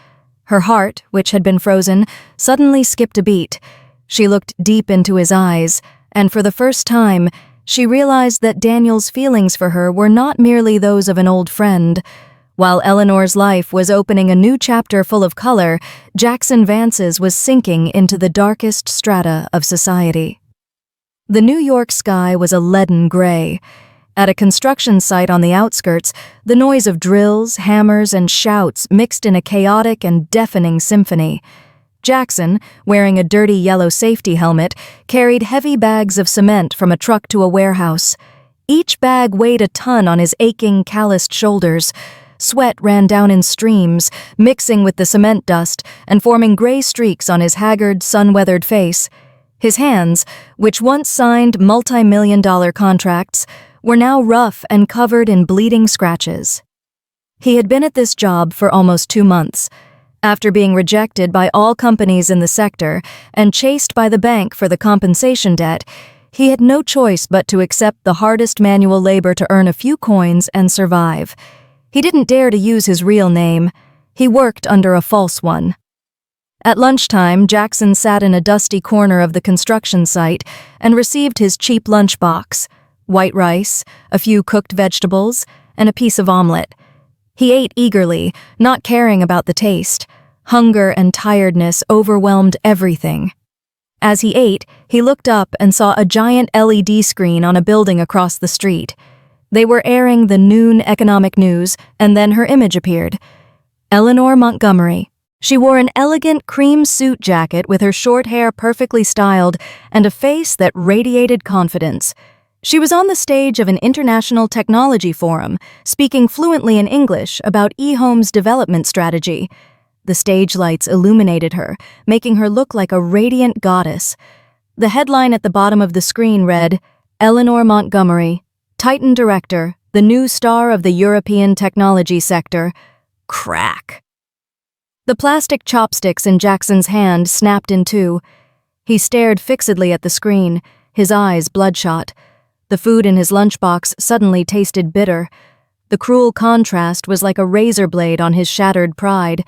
Her heart, which had been frozen, suddenly skipped a beat. She looked deep into his eyes, and for the first time, she realized that Daniel's feelings for her were not merely those of an old friend. While Eleanor's life was opening a new chapter full of color, Jackson Vance's was sinking into the darkest strata of society. The New York sky was a leaden gray. At a construction site on the outskirts, the noise of drills, hammers, and shouts mixed in a chaotic and deafening symphony. Jackson, wearing a dirty yellow safety helmet, carried heavy bags of cement from a truck to a warehouse. Each bag weighed a ton on his aching, calloused shoulders. Sweat ran down in streams, mixing with the cement dust and forming gray streaks on his haggard, sun-weathered face. His hands, which once signed multi-million-dollar contracts, were now rough and covered in bleeding scratches. He had been at this job for almost 2 months. After being rejected by all companies in the sector and chased by the bank for the compensation debt, he had no choice but to accept the hardest manual labor to earn a few coins and survive. He didn't dare to use his real name. He worked under a false one. At lunchtime, Jackson sat in a dusty corner of the construction site and received his cheap lunchbox: white rice, a few cooked vegetables, and a piece of omelet. He ate eagerly, not caring about the taste. Hunger and tiredness overwhelmed everything. As he ate, he looked up and saw a giant LED screen on a building across the street. They were airing the noon economic news, and then her image appeared. Eleanor Montgomery. She wore an elegant cream suit jacket with her short hair perfectly styled and a face that radiated confidence. She was on the stage of an international technology forum, speaking fluently in English about eHome's development strategy. The stage lights illuminated her, making her look like a radiant goddess. The headline at the bottom of the screen read, "Eleanor Montgomery, Titan Director, the new star of the European technology sector." Crack. The plastic chopsticks in Jackson's hand snapped in two. He stared fixedly at the screen, his eyes bloodshot. The food in his lunchbox suddenly tasted bitter. The cruel contrast was like a razor blade on his shattered pride.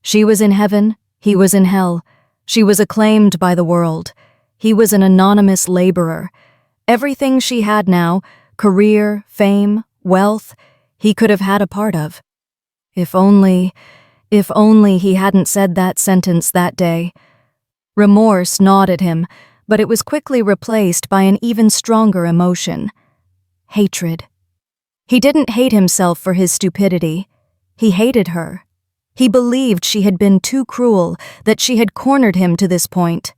She was in heaven, he was in hell. She was acclaimed by the world. He was an anonymous laborer. Everything she had now, career, fame, wealth, he could have had a part of. If only he hadn't said that sentence that day. Remorse gnawed at him, but it was quickly replaced by an even stronger emotion: hatred. He didn't hate himself for his stupidity. He hated her. He believed she had been too cruel, that she had cornered him to this point.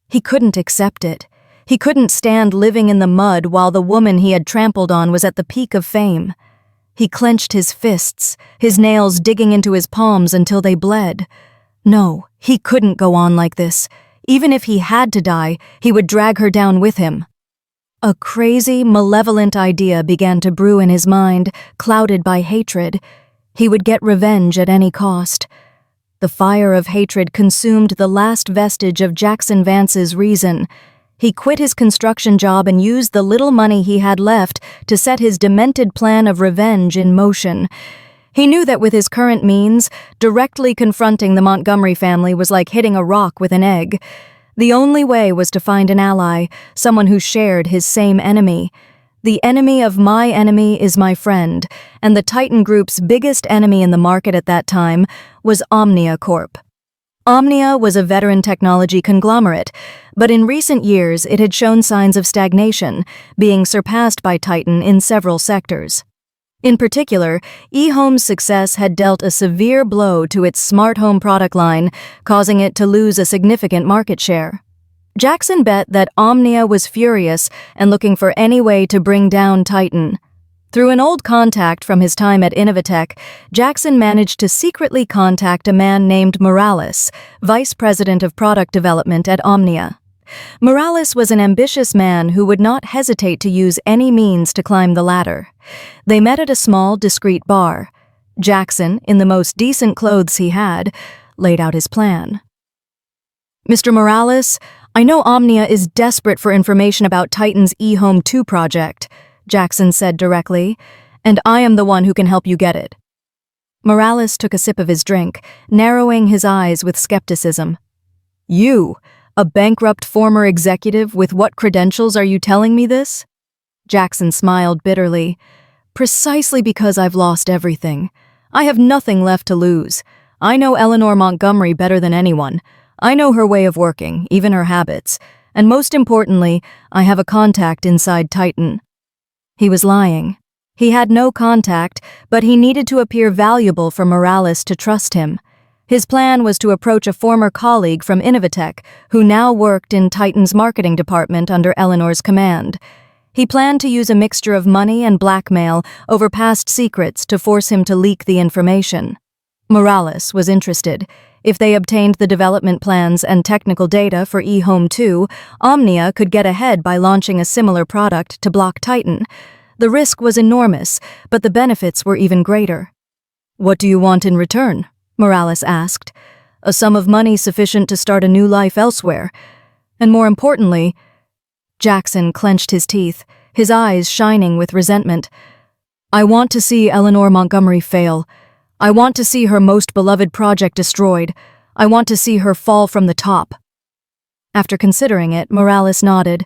He couldn't accept it. He couldn't stand living in the mud while the woman he had trampled on was at the peak of fame. He clenched his fists, his nails digging into his palms until they bled. No, he couldn't go on like this. Even if he had to die, he would drag her down with him. A crazy, malevolent idea began to brew in his mind, clouded by hatred. He would get revenge at any cost. The fire of hatred consumed the last vestige of Jackson Vance's reason. He quit his construction job and used the little money he had left to set his demented plan of revenge in motion. He knew that with his current means, directly confronting the Montgomery family was like hitting a rock with an egg. The only way was to find an ally, someone who shared his same enemy. The enemy of my enemy is my friend, and the Titan Group's biggest enemy in the market at that time was Omnia Corp. Omnia was a veteran technology conglomerate, but in recent years it had shown signs of stagnation, being surpassed by Titan in several sectors. In particular, eHome's success had dealt a severe blow to its smart home product line, causing it to lose a significant market share. Jackson bet that Omnia was furious and looking for any way to bring down Titan. Through an old contact from his time at Innovatech, Jackson managed to secretly contact a man named Morales, vice president of product development at Omnia. Morales was an ambitious man who would not hesitate to use any means to climb the ladder. They met at a small, discreet bar. Jackson, in the most decent clothes he had, laid out his plan. "Mr. Morales, I know Omnia is desperate for information about Titan's eHome 2 project," Jackson said directly, "and I am the one who can help you get it." Morales took a sip of his drink, narrowing his eyes with skepticism. "You, a bankrupt former executive, with what credentials are you telling me this?" Jackson smiled bitterly. "Precisely because I've lost everything. I have nothing left to lose. I know Eleanor Montgomery better than anyone. I know her way of working, even her habits. And most importantly, I have a contact inside Titan." He was lying. He had no contact, but he needed to appear valuable for Morales to trust him. His plan was to approach a former colleague from Innovatech, who now worked in Titan's marketing department under Eleanor's command. He planned to use a mixture of money and blackmail over past secrets to force him to leak the information. Morales was interested. If they obtained the development plans and technical data for eHome 2, Omnia could get ahead by launching a similar product to block Titan. The risk was enormous, but the benefits were even greater. "What do you want in return?" Morales asked. "A sum of money sufficient to start a new life elsewhere. And more importantly—" Jackson clenched his teeth, his eyes shining with resentment. "I want to see Eleanor Montgomery fail. I want to see her most beloved project destroyed. I want to see her fall from the top." After considering it, Morales nodded.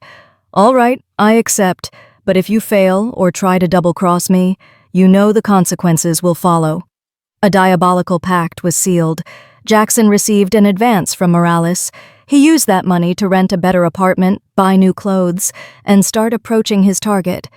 "All right, I accept, but if you fail or try to double-cross me, you know the consequences will follow." A diabolical pact was sealed. Jackson received an advance from Morales. He used that money to rent a better apartment, buy new clothes, and start approaching his target.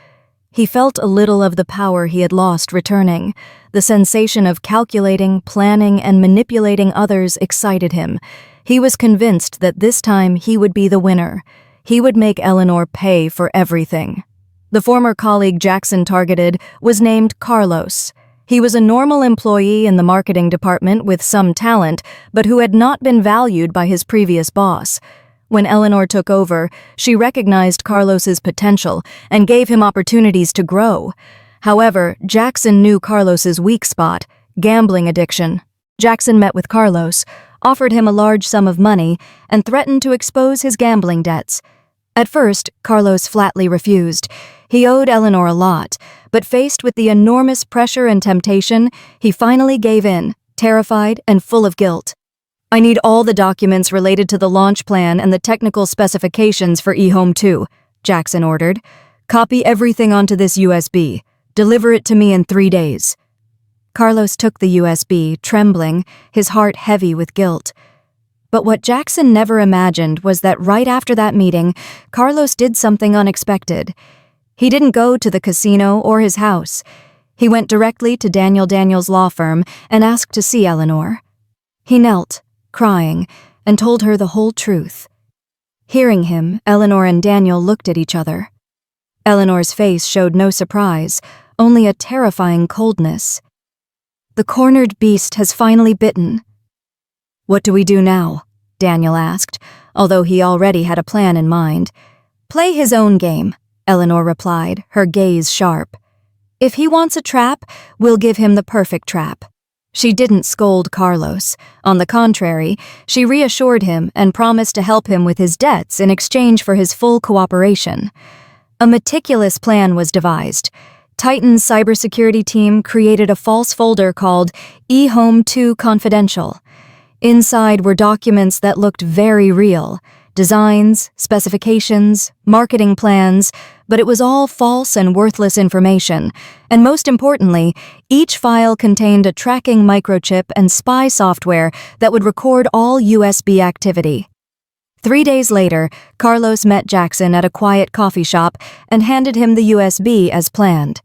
He felt a little of the power he had lost returning. The sensation of calculating, planning, and manipulating others excited him. He was convinced that this time he would be the winner. He would make Eleanor pay for everything. The former colleague Jackson targeted was named Carlos. He was a normal employee in the marketing department with some talent, but who had not been valued by his previous boss. When Eleanor took over, she recognized Carlos's potential and gave him opportunities to grow. However, Jackson knew Carlos's weak spot, gambling addiction. Jackson met with Carlos, offered him a large sum of money, and threatened to expose his gambling debts. At first, Carlos flatly refused. He owed Eleanor a lot, but faced with the enormous pressure and temptation, he finally gave in, terrified and full of guilt. "I need all the documents related to the launch plan and the technical specifications for eHome 2, Jackson ordered. "Copy everything onto this USB. Deliver it to me in 3 days." Carlos took the USB, trembling, his heart heavy with guilt. But what Jackson never imagined was that right after that meeting, Carlos did something unexpected. He didn't go to the casino or his house. He went directly to Daniel's law firm and asked to see Eleanor. He knelt, crying, and told her the whole truth. Hearing him, Eleanor and Daniel looked at each other. Eleanor's face showed no surprise, only a terrifying coldness. "The cornered beast has finally bitten." "What do we do now?" Daniel asked, although he already had a plan in mind. "Play his own game," Eleanor replied, her gaze sharp. "If he wants a trap, we'll give him the perfect trap." She didn't scold Carlos. On the contrary, she reassured him and promised to help him with his debts in exchange for his full cooperation. A meticulous plan was devised. Titan's cybersecurity team created a false folder called eHome 2 Confidential. Inside were documents that looked very real. Designs, specifications, marketing plans, but it was all false and worthless information. And most importantly, each file contained a tracking microchip and spy software that would record all USB activity. 3 days later, Carlos met Jackson at a quiet coffee shop and handed him the USB as planned.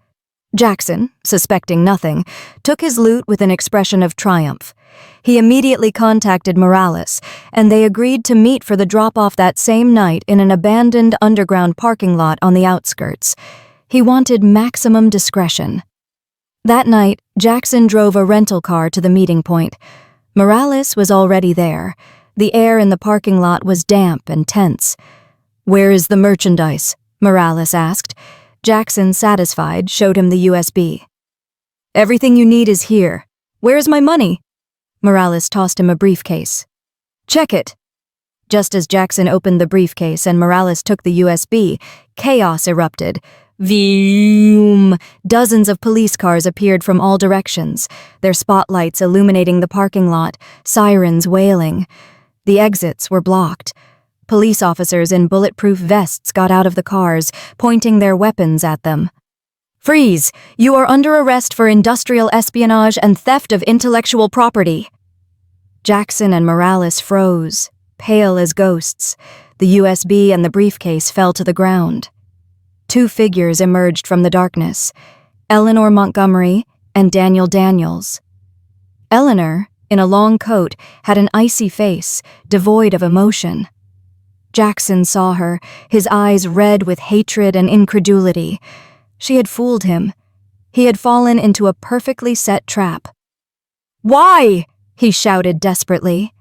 Jackson, suspecting nothing, took his loot with an expression of triumph. He immediately contacted Morales, and they agreed to meet for the drop-off that same night in an abandoned underground parking lot on the outskirts. He wanted maximum discretion. That night, Jackson drove a rental car to the meeting point. Morales was already there. The air in the parking lot was damp and tense. "Where is the merchandise?" Morales asked. Jackson, satisfied, showed him the USB. "Everything you need is here. Where's my money?" Morales tossed him a briefcase. "Check it." Just as Jackson opened the briefcase and Morales took the USB, chaos erupted. Vroom! Dozens of police cars appeared from all directions, their spotlights illuminating the parking lot, sirens wailing. The exits were blocked. Police officers in bulletproof vests got out of the cars, pointing their weapons at them. Freeze! You are under arrest for industrial espionage and theft of intellectual property. Jackson and Morales froze, pale as ghosts. The USB and the briefcase fell to the ground. Two figures emerged from the darkness, Eleanor Montgomery and Daniel Daniels. Eleanor, in a long coat, had an icy face, devoid of emotion. Jackson saw her, his eyes red with hatred and incredulity. She had fooled him. He had fallen into a perfectly set trap. "Why?" he shouted desperately.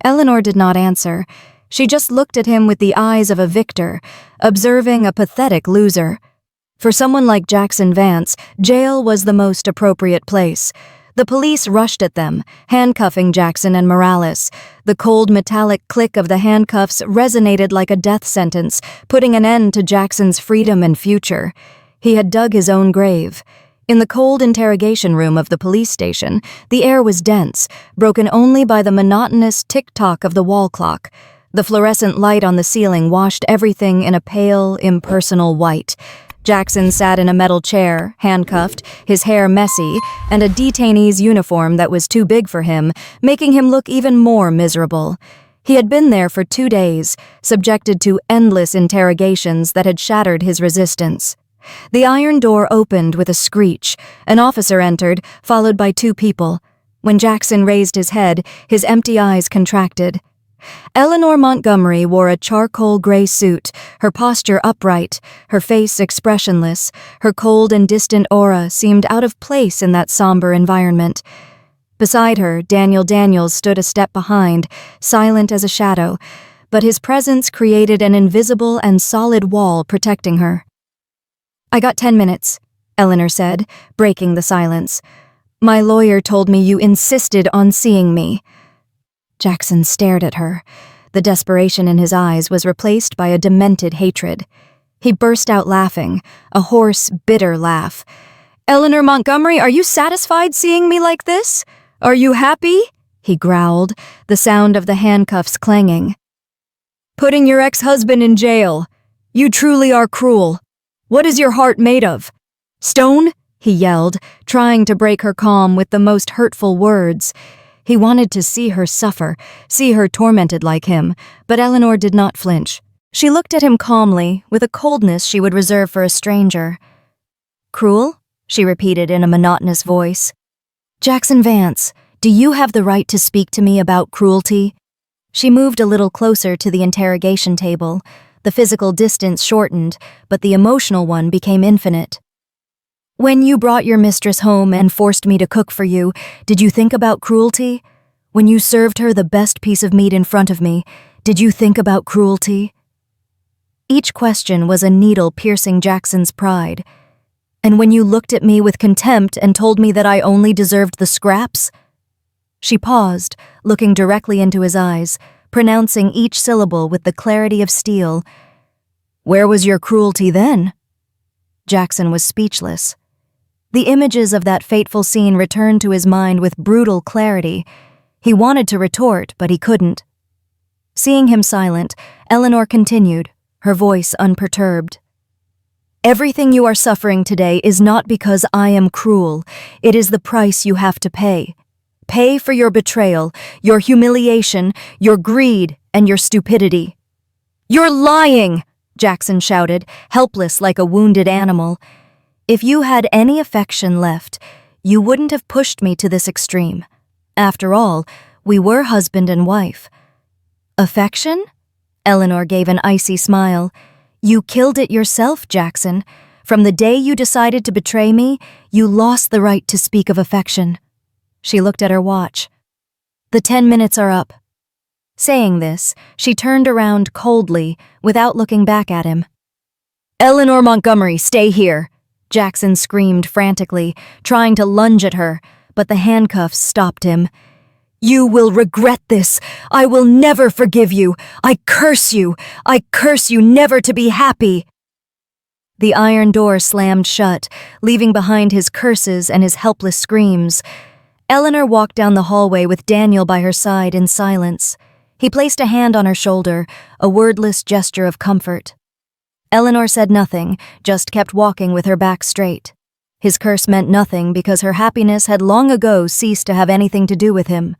Eleanor did not answer. She just looked at him with the eyes of a victor, observing a pathetic loser. For someone like Jackson Vance, jail was the most appropriate place. The police rushed at them, handcuffing Jackson and Morales. The cold metallic click of the handcuffs resonated like a death sentence, putting an end to Jackson's freedom and future. He had dug his own grave. In the cold interrogation room of the police station, the air was dense, broken only by the monotonous tick-tock of the wall clock. The fluorescent light on the ceiling washed everything in a pale, impersonal white. Jackson sat in a metal chair, handcuffed, his hair messy, and a detainee's uniform that was too big for him, making him look even more miserable. He had been there for 2 days, subjected to endless interrogations that had shattered his resistance. The iron door opened with a screech. An officer entered, followed by 2 people. When Jackson raised his head, his empty eyes contracted. Eleanor Montgomery wore a charcoal gray suit, her posture upright, her face expressionless. Her cold and distant aura seemed out of place in that somber environment. Beside her, Daniel Daniels stood a step behind, silent as a shadow, but his presence created an invisible and solid wall protecting her. "I got 10 minutes, Eleanor said, breaking the silence. "My lawyer told me you insisted on seeing me." Jackson stared at her. The desperation in his eyes was replaced by a demented hatred. He burst out laughing, a hoarse, bitter laugh. "Eleanor Montgomery, are you satisfied seeing me like this? Are you happy?" he growled, the sound of the handcuffs clanging. "Putting your ex-husband in jail. You truly are cruel. What is your heart made of? Stone?" he yelled, trying to break her calm with the most hurtful words. He wanted to see her suffer, see her tormented like him, but Eleanor did not flinch. She looked at him calmly, with a coldness she would reserve for a stranger. "Cruel?" she repeated in a monotonous voice. "Jackson Vance, do you have the right to speak to me about cruelty?" She moved a little closer to the interrogation table. The physical distance shortened, but the emotional one became infinite. "When you brought your mistress home and forced me to cook for you, did you think about cruelty? When you served her the best piece of meat in front of me, did you think about cruelty?" Each question was a needle piercing Jackson's pride. "And when you looked at me with contempt and told me that I only deserved the scraps?" She paused, looking directly into his eyes, pronouncing each syllable with the clarity of steel. "Where was your cruelty then?" Jackson was speechless. The images of that fateful scene returned to his mind with brutal clarity. He wanted to retort, but he couldn't. Seeing him silent, Eleanor continued, her voice unperturbed. "Everything you are suffering today is not because I am cruel. It is the price you have to pay. Pay for your betrayal, your humiliation, your greed, and your stupidity." "You're lying!" Jackson shouted, helpless like a wounded animal. "If you had any affection left, you wouldn't have pushed me to this extreme. After all, we were husband and wife." "Affection?" Eleanor gave an icy smile. "You killed it yourself, Jackson. From the day you decided to betray me, you lost the right to speak of affection." She looked at her watch. "The 10 minutes are up." Saying this, she turned around coldly, without looking back at him. "Eleanor Montgomery, stay here!" Jackson screamed frantically, trying to lunge at her, but the handcuffs stopped him. "You will regret this. I will never forgive you. I curse you. I curse you never to be happy." The iron door slammed shut, leaving behind his curses and his helpless screams. Eleanor walked down the hallway with Daniel by her side in silence. He placed a hand on her shoulder, a wordless gesture of comfort. Eleanor said nothing, just kept walking with her back straight. His curse meant nothing because her happiness had long ago ceased to have anything to do with him.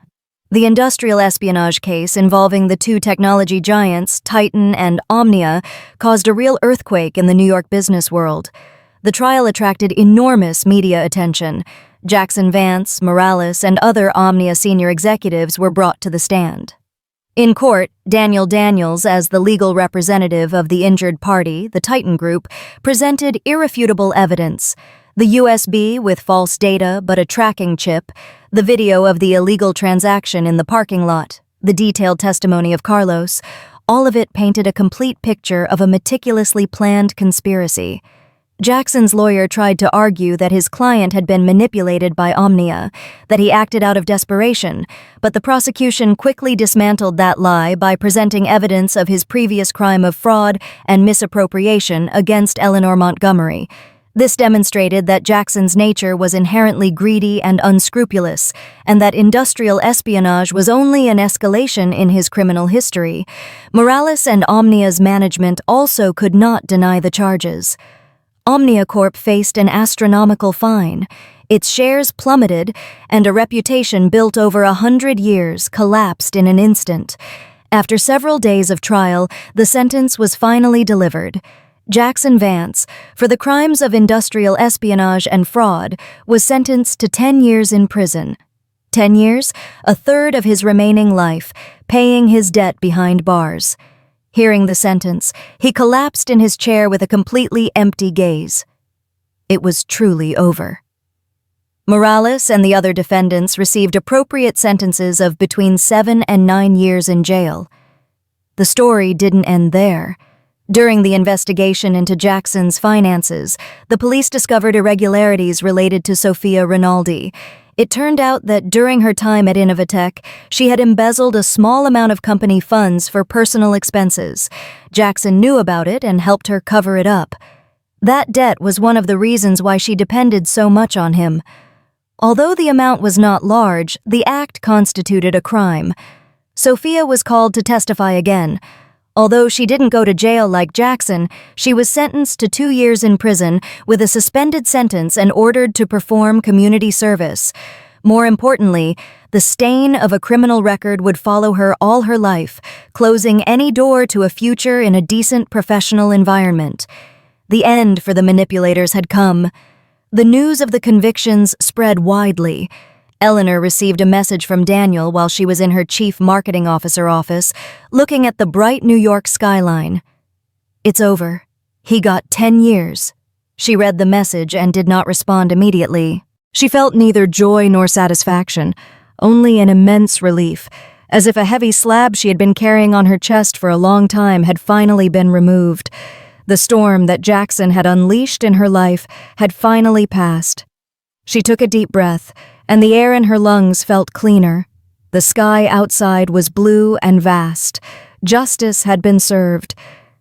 The industrial espionage case involving the two technology giants, Titan and Omnia, caused a real earthquake in the New York business world. The trial attracted enormous media attention. Jackson Vance, Morales, and other Omnia senior executives were brought to the stand. In court, Daniel Daniels, as the legal representative of the injured party, the Titan Group, presented irrefutable evidence: the USB with false data but a tracking chip, the video of the illegal transaction in the parking lot, the detailed testimony of Carlos. All of it painted a complete picture of a meticulously planned conspiracy. Jackson's lawyer tried to argue that his client had been manipulated by Omnia, that he acted out of desperation, but the prosecution quickly dismantled that lie by presenting evidence of his previous crime of fraud and misappropriation against Eleanor Montgomery. This demonstrated that Jackson's nature was inherently greedy and unscrupulous, and that industrial espionage was only an escalation in his criminal history. Morales and Omnia's management also could not deny the charges. Omnia Corp faced an astronomical fine. Its shares plummeted, and a reputation built over 100 years collapsed in an instant. After several days of trial, the sentence was finally delivered. Jackson Vance, for the crimes of industrial espionage and fraud, was sentenced to 10 years in prison. 10 years, a third of his remaining life, paying his debt behind bars. Hearing the sentence, he collapsed in his chair with a completely empty gaze. It was truly over. Morales and the other defendants received appropriate sentences of between 7 and 9 years in jail. The story didn't end there. During the investigation into Jackson's finances, the police discovered irregularities related to Sophia Rinaldi. It turned out that during her time at Innovatech, she had embezzled a small amount of company funds for personal expenses. Jackson knew about it and helped her cover it up. That debt was one of the reasons why she depended so much on him. Although the amount was not large, the act constituted a crime. Sophia was called to testify again. Although she didn't go to jail like Jackson, she was sentenced to 2 years in prison with a suspended sentence and ordered to perform community service. More importantly, the stain of a criminal record would follow her all her life, closing any door to a future in a decent professional environment. The end for the manipulators had come. The news of the convictions spread widely. Eleanor received a message from Daniel while she was in her chief marketing officer office, looking at the bright New York skyline. "It's over. He got 10 years. She read the message and did not respond immediately. She felt neither joy nor satisfaction, only an immense relief, as if a heavy slab she had been carrying on her chest for a long time had finally been removed. The storm that Jackson had unleashed in her life had finally passed. She took a deep breath, and the air in her lungs felt cleaner. The sky outside was blue and vast. Justice had been served.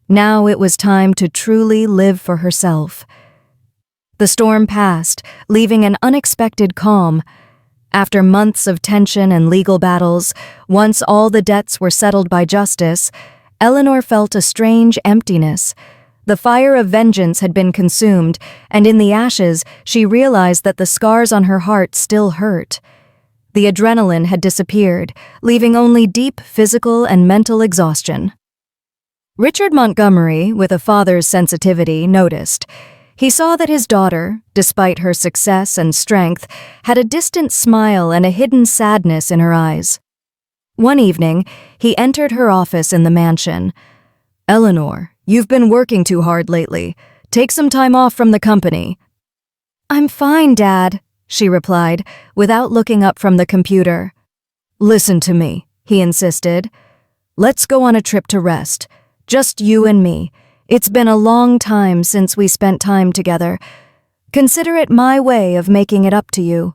Now it was time to truly live for herself. The storm passed, leaving an unexpected calm. After months of tension and legal battles, once all the debts were settled by justice, Eleanor felt a strange emptiness. The fire of vengeance had been consumed, and in the ashes, she realized that the scars on her heart still hurt. The adrenaline had disappeared, leaving only deep physical and mental exhaustion. Richard Montgomery, with a father's sensitivity, noticed. He saw that his daughter, despite her success and strength, had a distant smile and a hidden sadness in her eyes. One evening, he entered her office in the mansion. "Eleanor, you've been working too hard lately. Take some time off from the company." "I'm fine, Dad," she replied, without looking up from the computer. "Listen to me," he insisted. "Let's go on a trip to rest. Just you and me. It's been a long time since we spent time together. Consider it my way of making it up to you."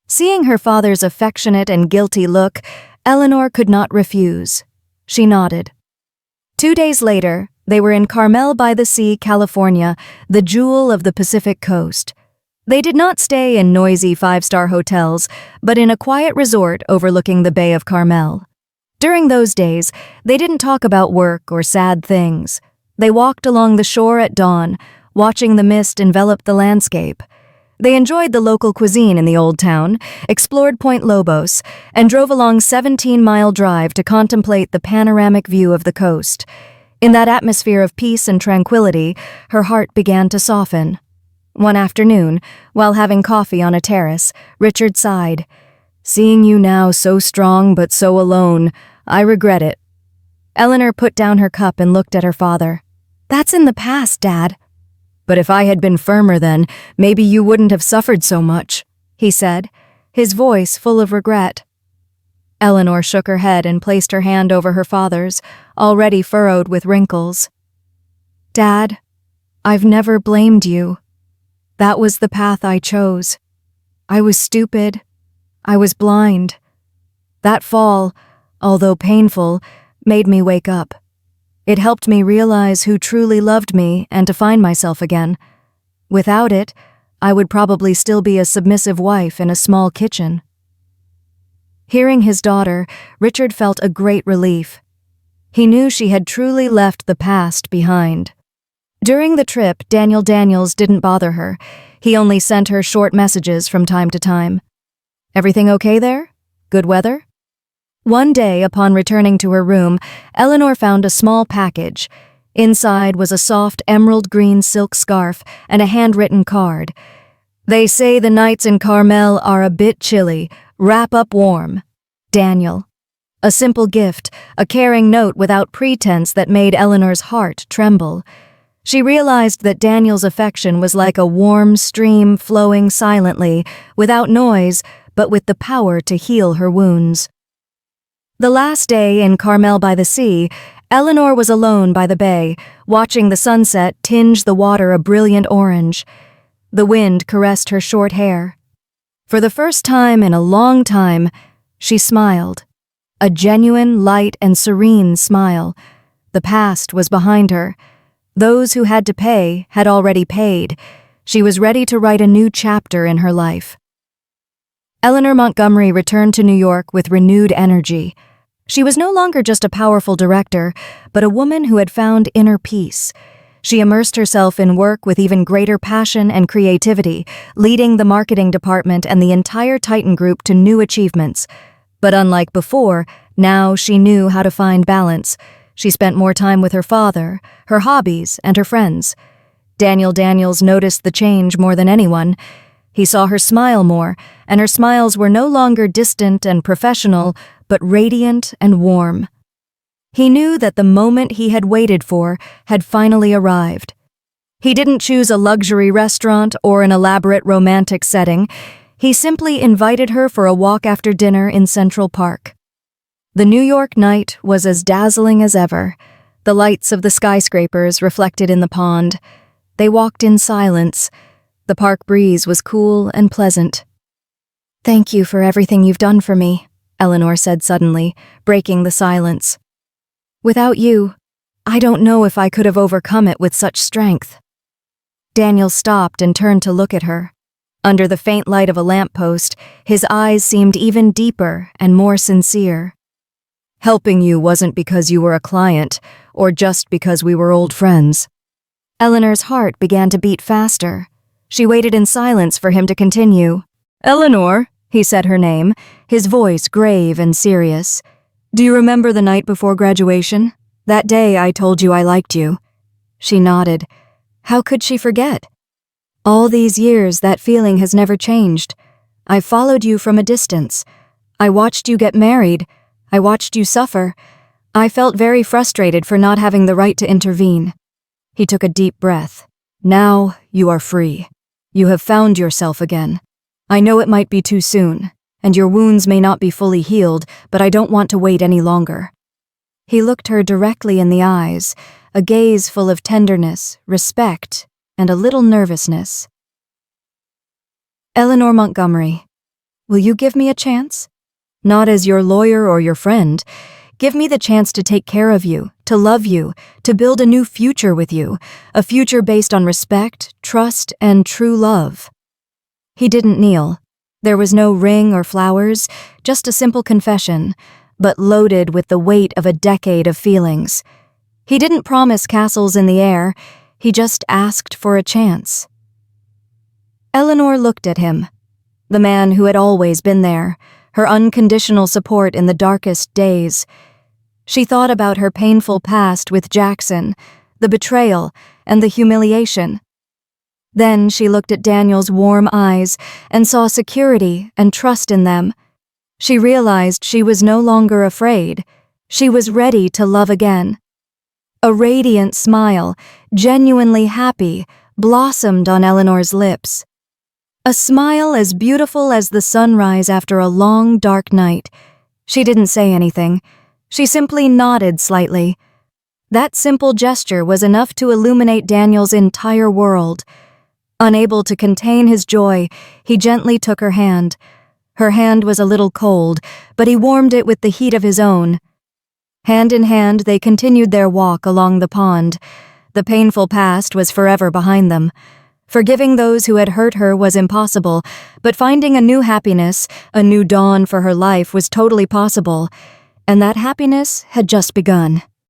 Seeing her father's affectionate and guilty look, Eleanor could not refuse. She nodded. 2 days later, they were in Carmel by the Sea, California, the jewel of the Pacific coast. They did not stay in noisy 5-star hotels, but in a quiet resort overlooking the Bay of Carmel. During those days, they didn't talk about work or sad things. They walked along the shore at dawn, watching the mist envelop the landscape. They enjoyed the local cuisine in the old town, explored Point Lobos, and drove along 17-mile drive to contemplate the panoramic view of the coast. In that atmosphere of peace and tranquility, her heart began to soften. One afternoon, while having coffee on a terrace, Richard sighed. "Seeing you now so strong but so alone, I regret it." Eleanor put down her cup and looked at her father. "That's in the past, Dad." "But if I had been firmer then, maybe you wouldn't have suffered so much," he said, his voice full of regret. Eleanor shook her head and placed her hand over her father's, already furrowed with wrinkles. "Dad, I've never blamed you. That was the path I chose. I was stupid. I was blind. That fall, although painful, made me wake up. It helped me realize who truly loved me and to find myself again. Without it, I would probably still be a submissive wife in a small kitchen." Hearing his daughter, Richard felt a great relief. He knew she had truly left the past behind. During the trip, Daniel Daniels didn't bother her. He only sent her short messages from time to time. "Everything okay there? Good weather?" One day, upon returning to her room, Eleanor found a small package. Inside was a soft emerald green silk scarf and a handwritten card. "They say the nights in Carmel are a bit chilly. Wrap up warm. Daniel." A simple gift, a caring note without pretense that made Eleanor's heart tremble. She realized that Daniel's affection was like a warm stream flowing silently, without noise, but with the power to heal her wounds. The last day in Carmel by the Sea, Eleanor was alone by the bay, watching the sunset tinge the water a brilliant orange. The wind caressed her short hair. For the first time in a long time, she smiled. A genuine, light, and serene smile. The past was behind her. Those who had to pay had already paid. She was ready to write a new chapter in her life. Eleanor Montgomery returned to New York with renewed energy. She was no longer just a powerful director, but a woman who had found inner peace. She immersed herself in work with even greater passion and creativity, leading the marketing department and the entire Titan Group to new achievements. But unlike before, now she knew how to find balance. She spent more time with her father, her hobbies, and her friends. Daniel Daniels noticed the change more than anyone. He saw her smile more, and her smiles were no longer distant and professional, but radiant and warm. He knew that the moment he had waited for had finally arrived. He didn't choose a luxury restaurant or an elaborate romantic setting. He simply invited her for a walk after dinner in Central Park. The New York night was as dazzling as ever, the lights of the skyscrapers reflected in the pond. They walked in silence. The park breeze was cool and pleasant. "Thank you for everything you've done for me," Eleanor said suddenly, breaking the silence. "Without you, I don't know if I could have overcome it with such strength." Daniel stopped and turned to look at her. Under the faint light of a lamppost, his eyes seemed even deeper and more sincere. "Helping you wasn't because you were a client, or just because we were old friends." Eleanor's heart began to beat faster. She waited in silence for him to continue. "Eleanor," he said her name, his voice grave and serious. "Do you remember the night before graduation? That day I told you I liked you." She nodded. How could she forget? All these years, that feeling has never changed. I followed you from a distance. I watched you get married. I watched you suffer. I felt very frustrated for not having the right to intervene. He took a deep breath. "Now you are free. You have found yourself again. I know it might be too soon, and your wounds may not be fully healed, but I don't want to wait any longer." He looked her directly in the eyes, a gaze full of tenderness, respect, and a little nervousness. "Eleanor Montgomery, will you give me a chance? Not as your lawyer or your friend. Give me the chance to take care of you, to love you, to build a new future with you, a future based on respect, trust, and true love." He didn't kneel. There was no ring or flowers, just a simple confession, but loaded with the weight of a decade of feelings. He didn't promise castles in the air, he just asked for a chance. Eleanor looked at him, the man who had always been there, her unconditional support in the darkest days. She thought about her painful past with Jackson, the betrayal, and the humiliation. Then she looked at Daniel's warm eyes and saw security and trust in them. She realized she was no longer afraid. She was ready to love again. A radiant smile, genuinely happy, blossomed on Eleanor's lips. A smile as beautiful as the sunrise after a long, dark night. She didn't say anything. She simply nodded slightly. That simple gesture was enough to illuminate Daniel's entire world. Unable to contain his joy, he gently took her hand. Her hand was a little cold, but he warmed it with the heat of his own. Hand in hand, they continued their walk along the pond. The painful past was forever behind them. Forgiving those who had hurt her was impossible, but finding a new happiness, a new dawn for her life was totally possible, and that happiness had just begun.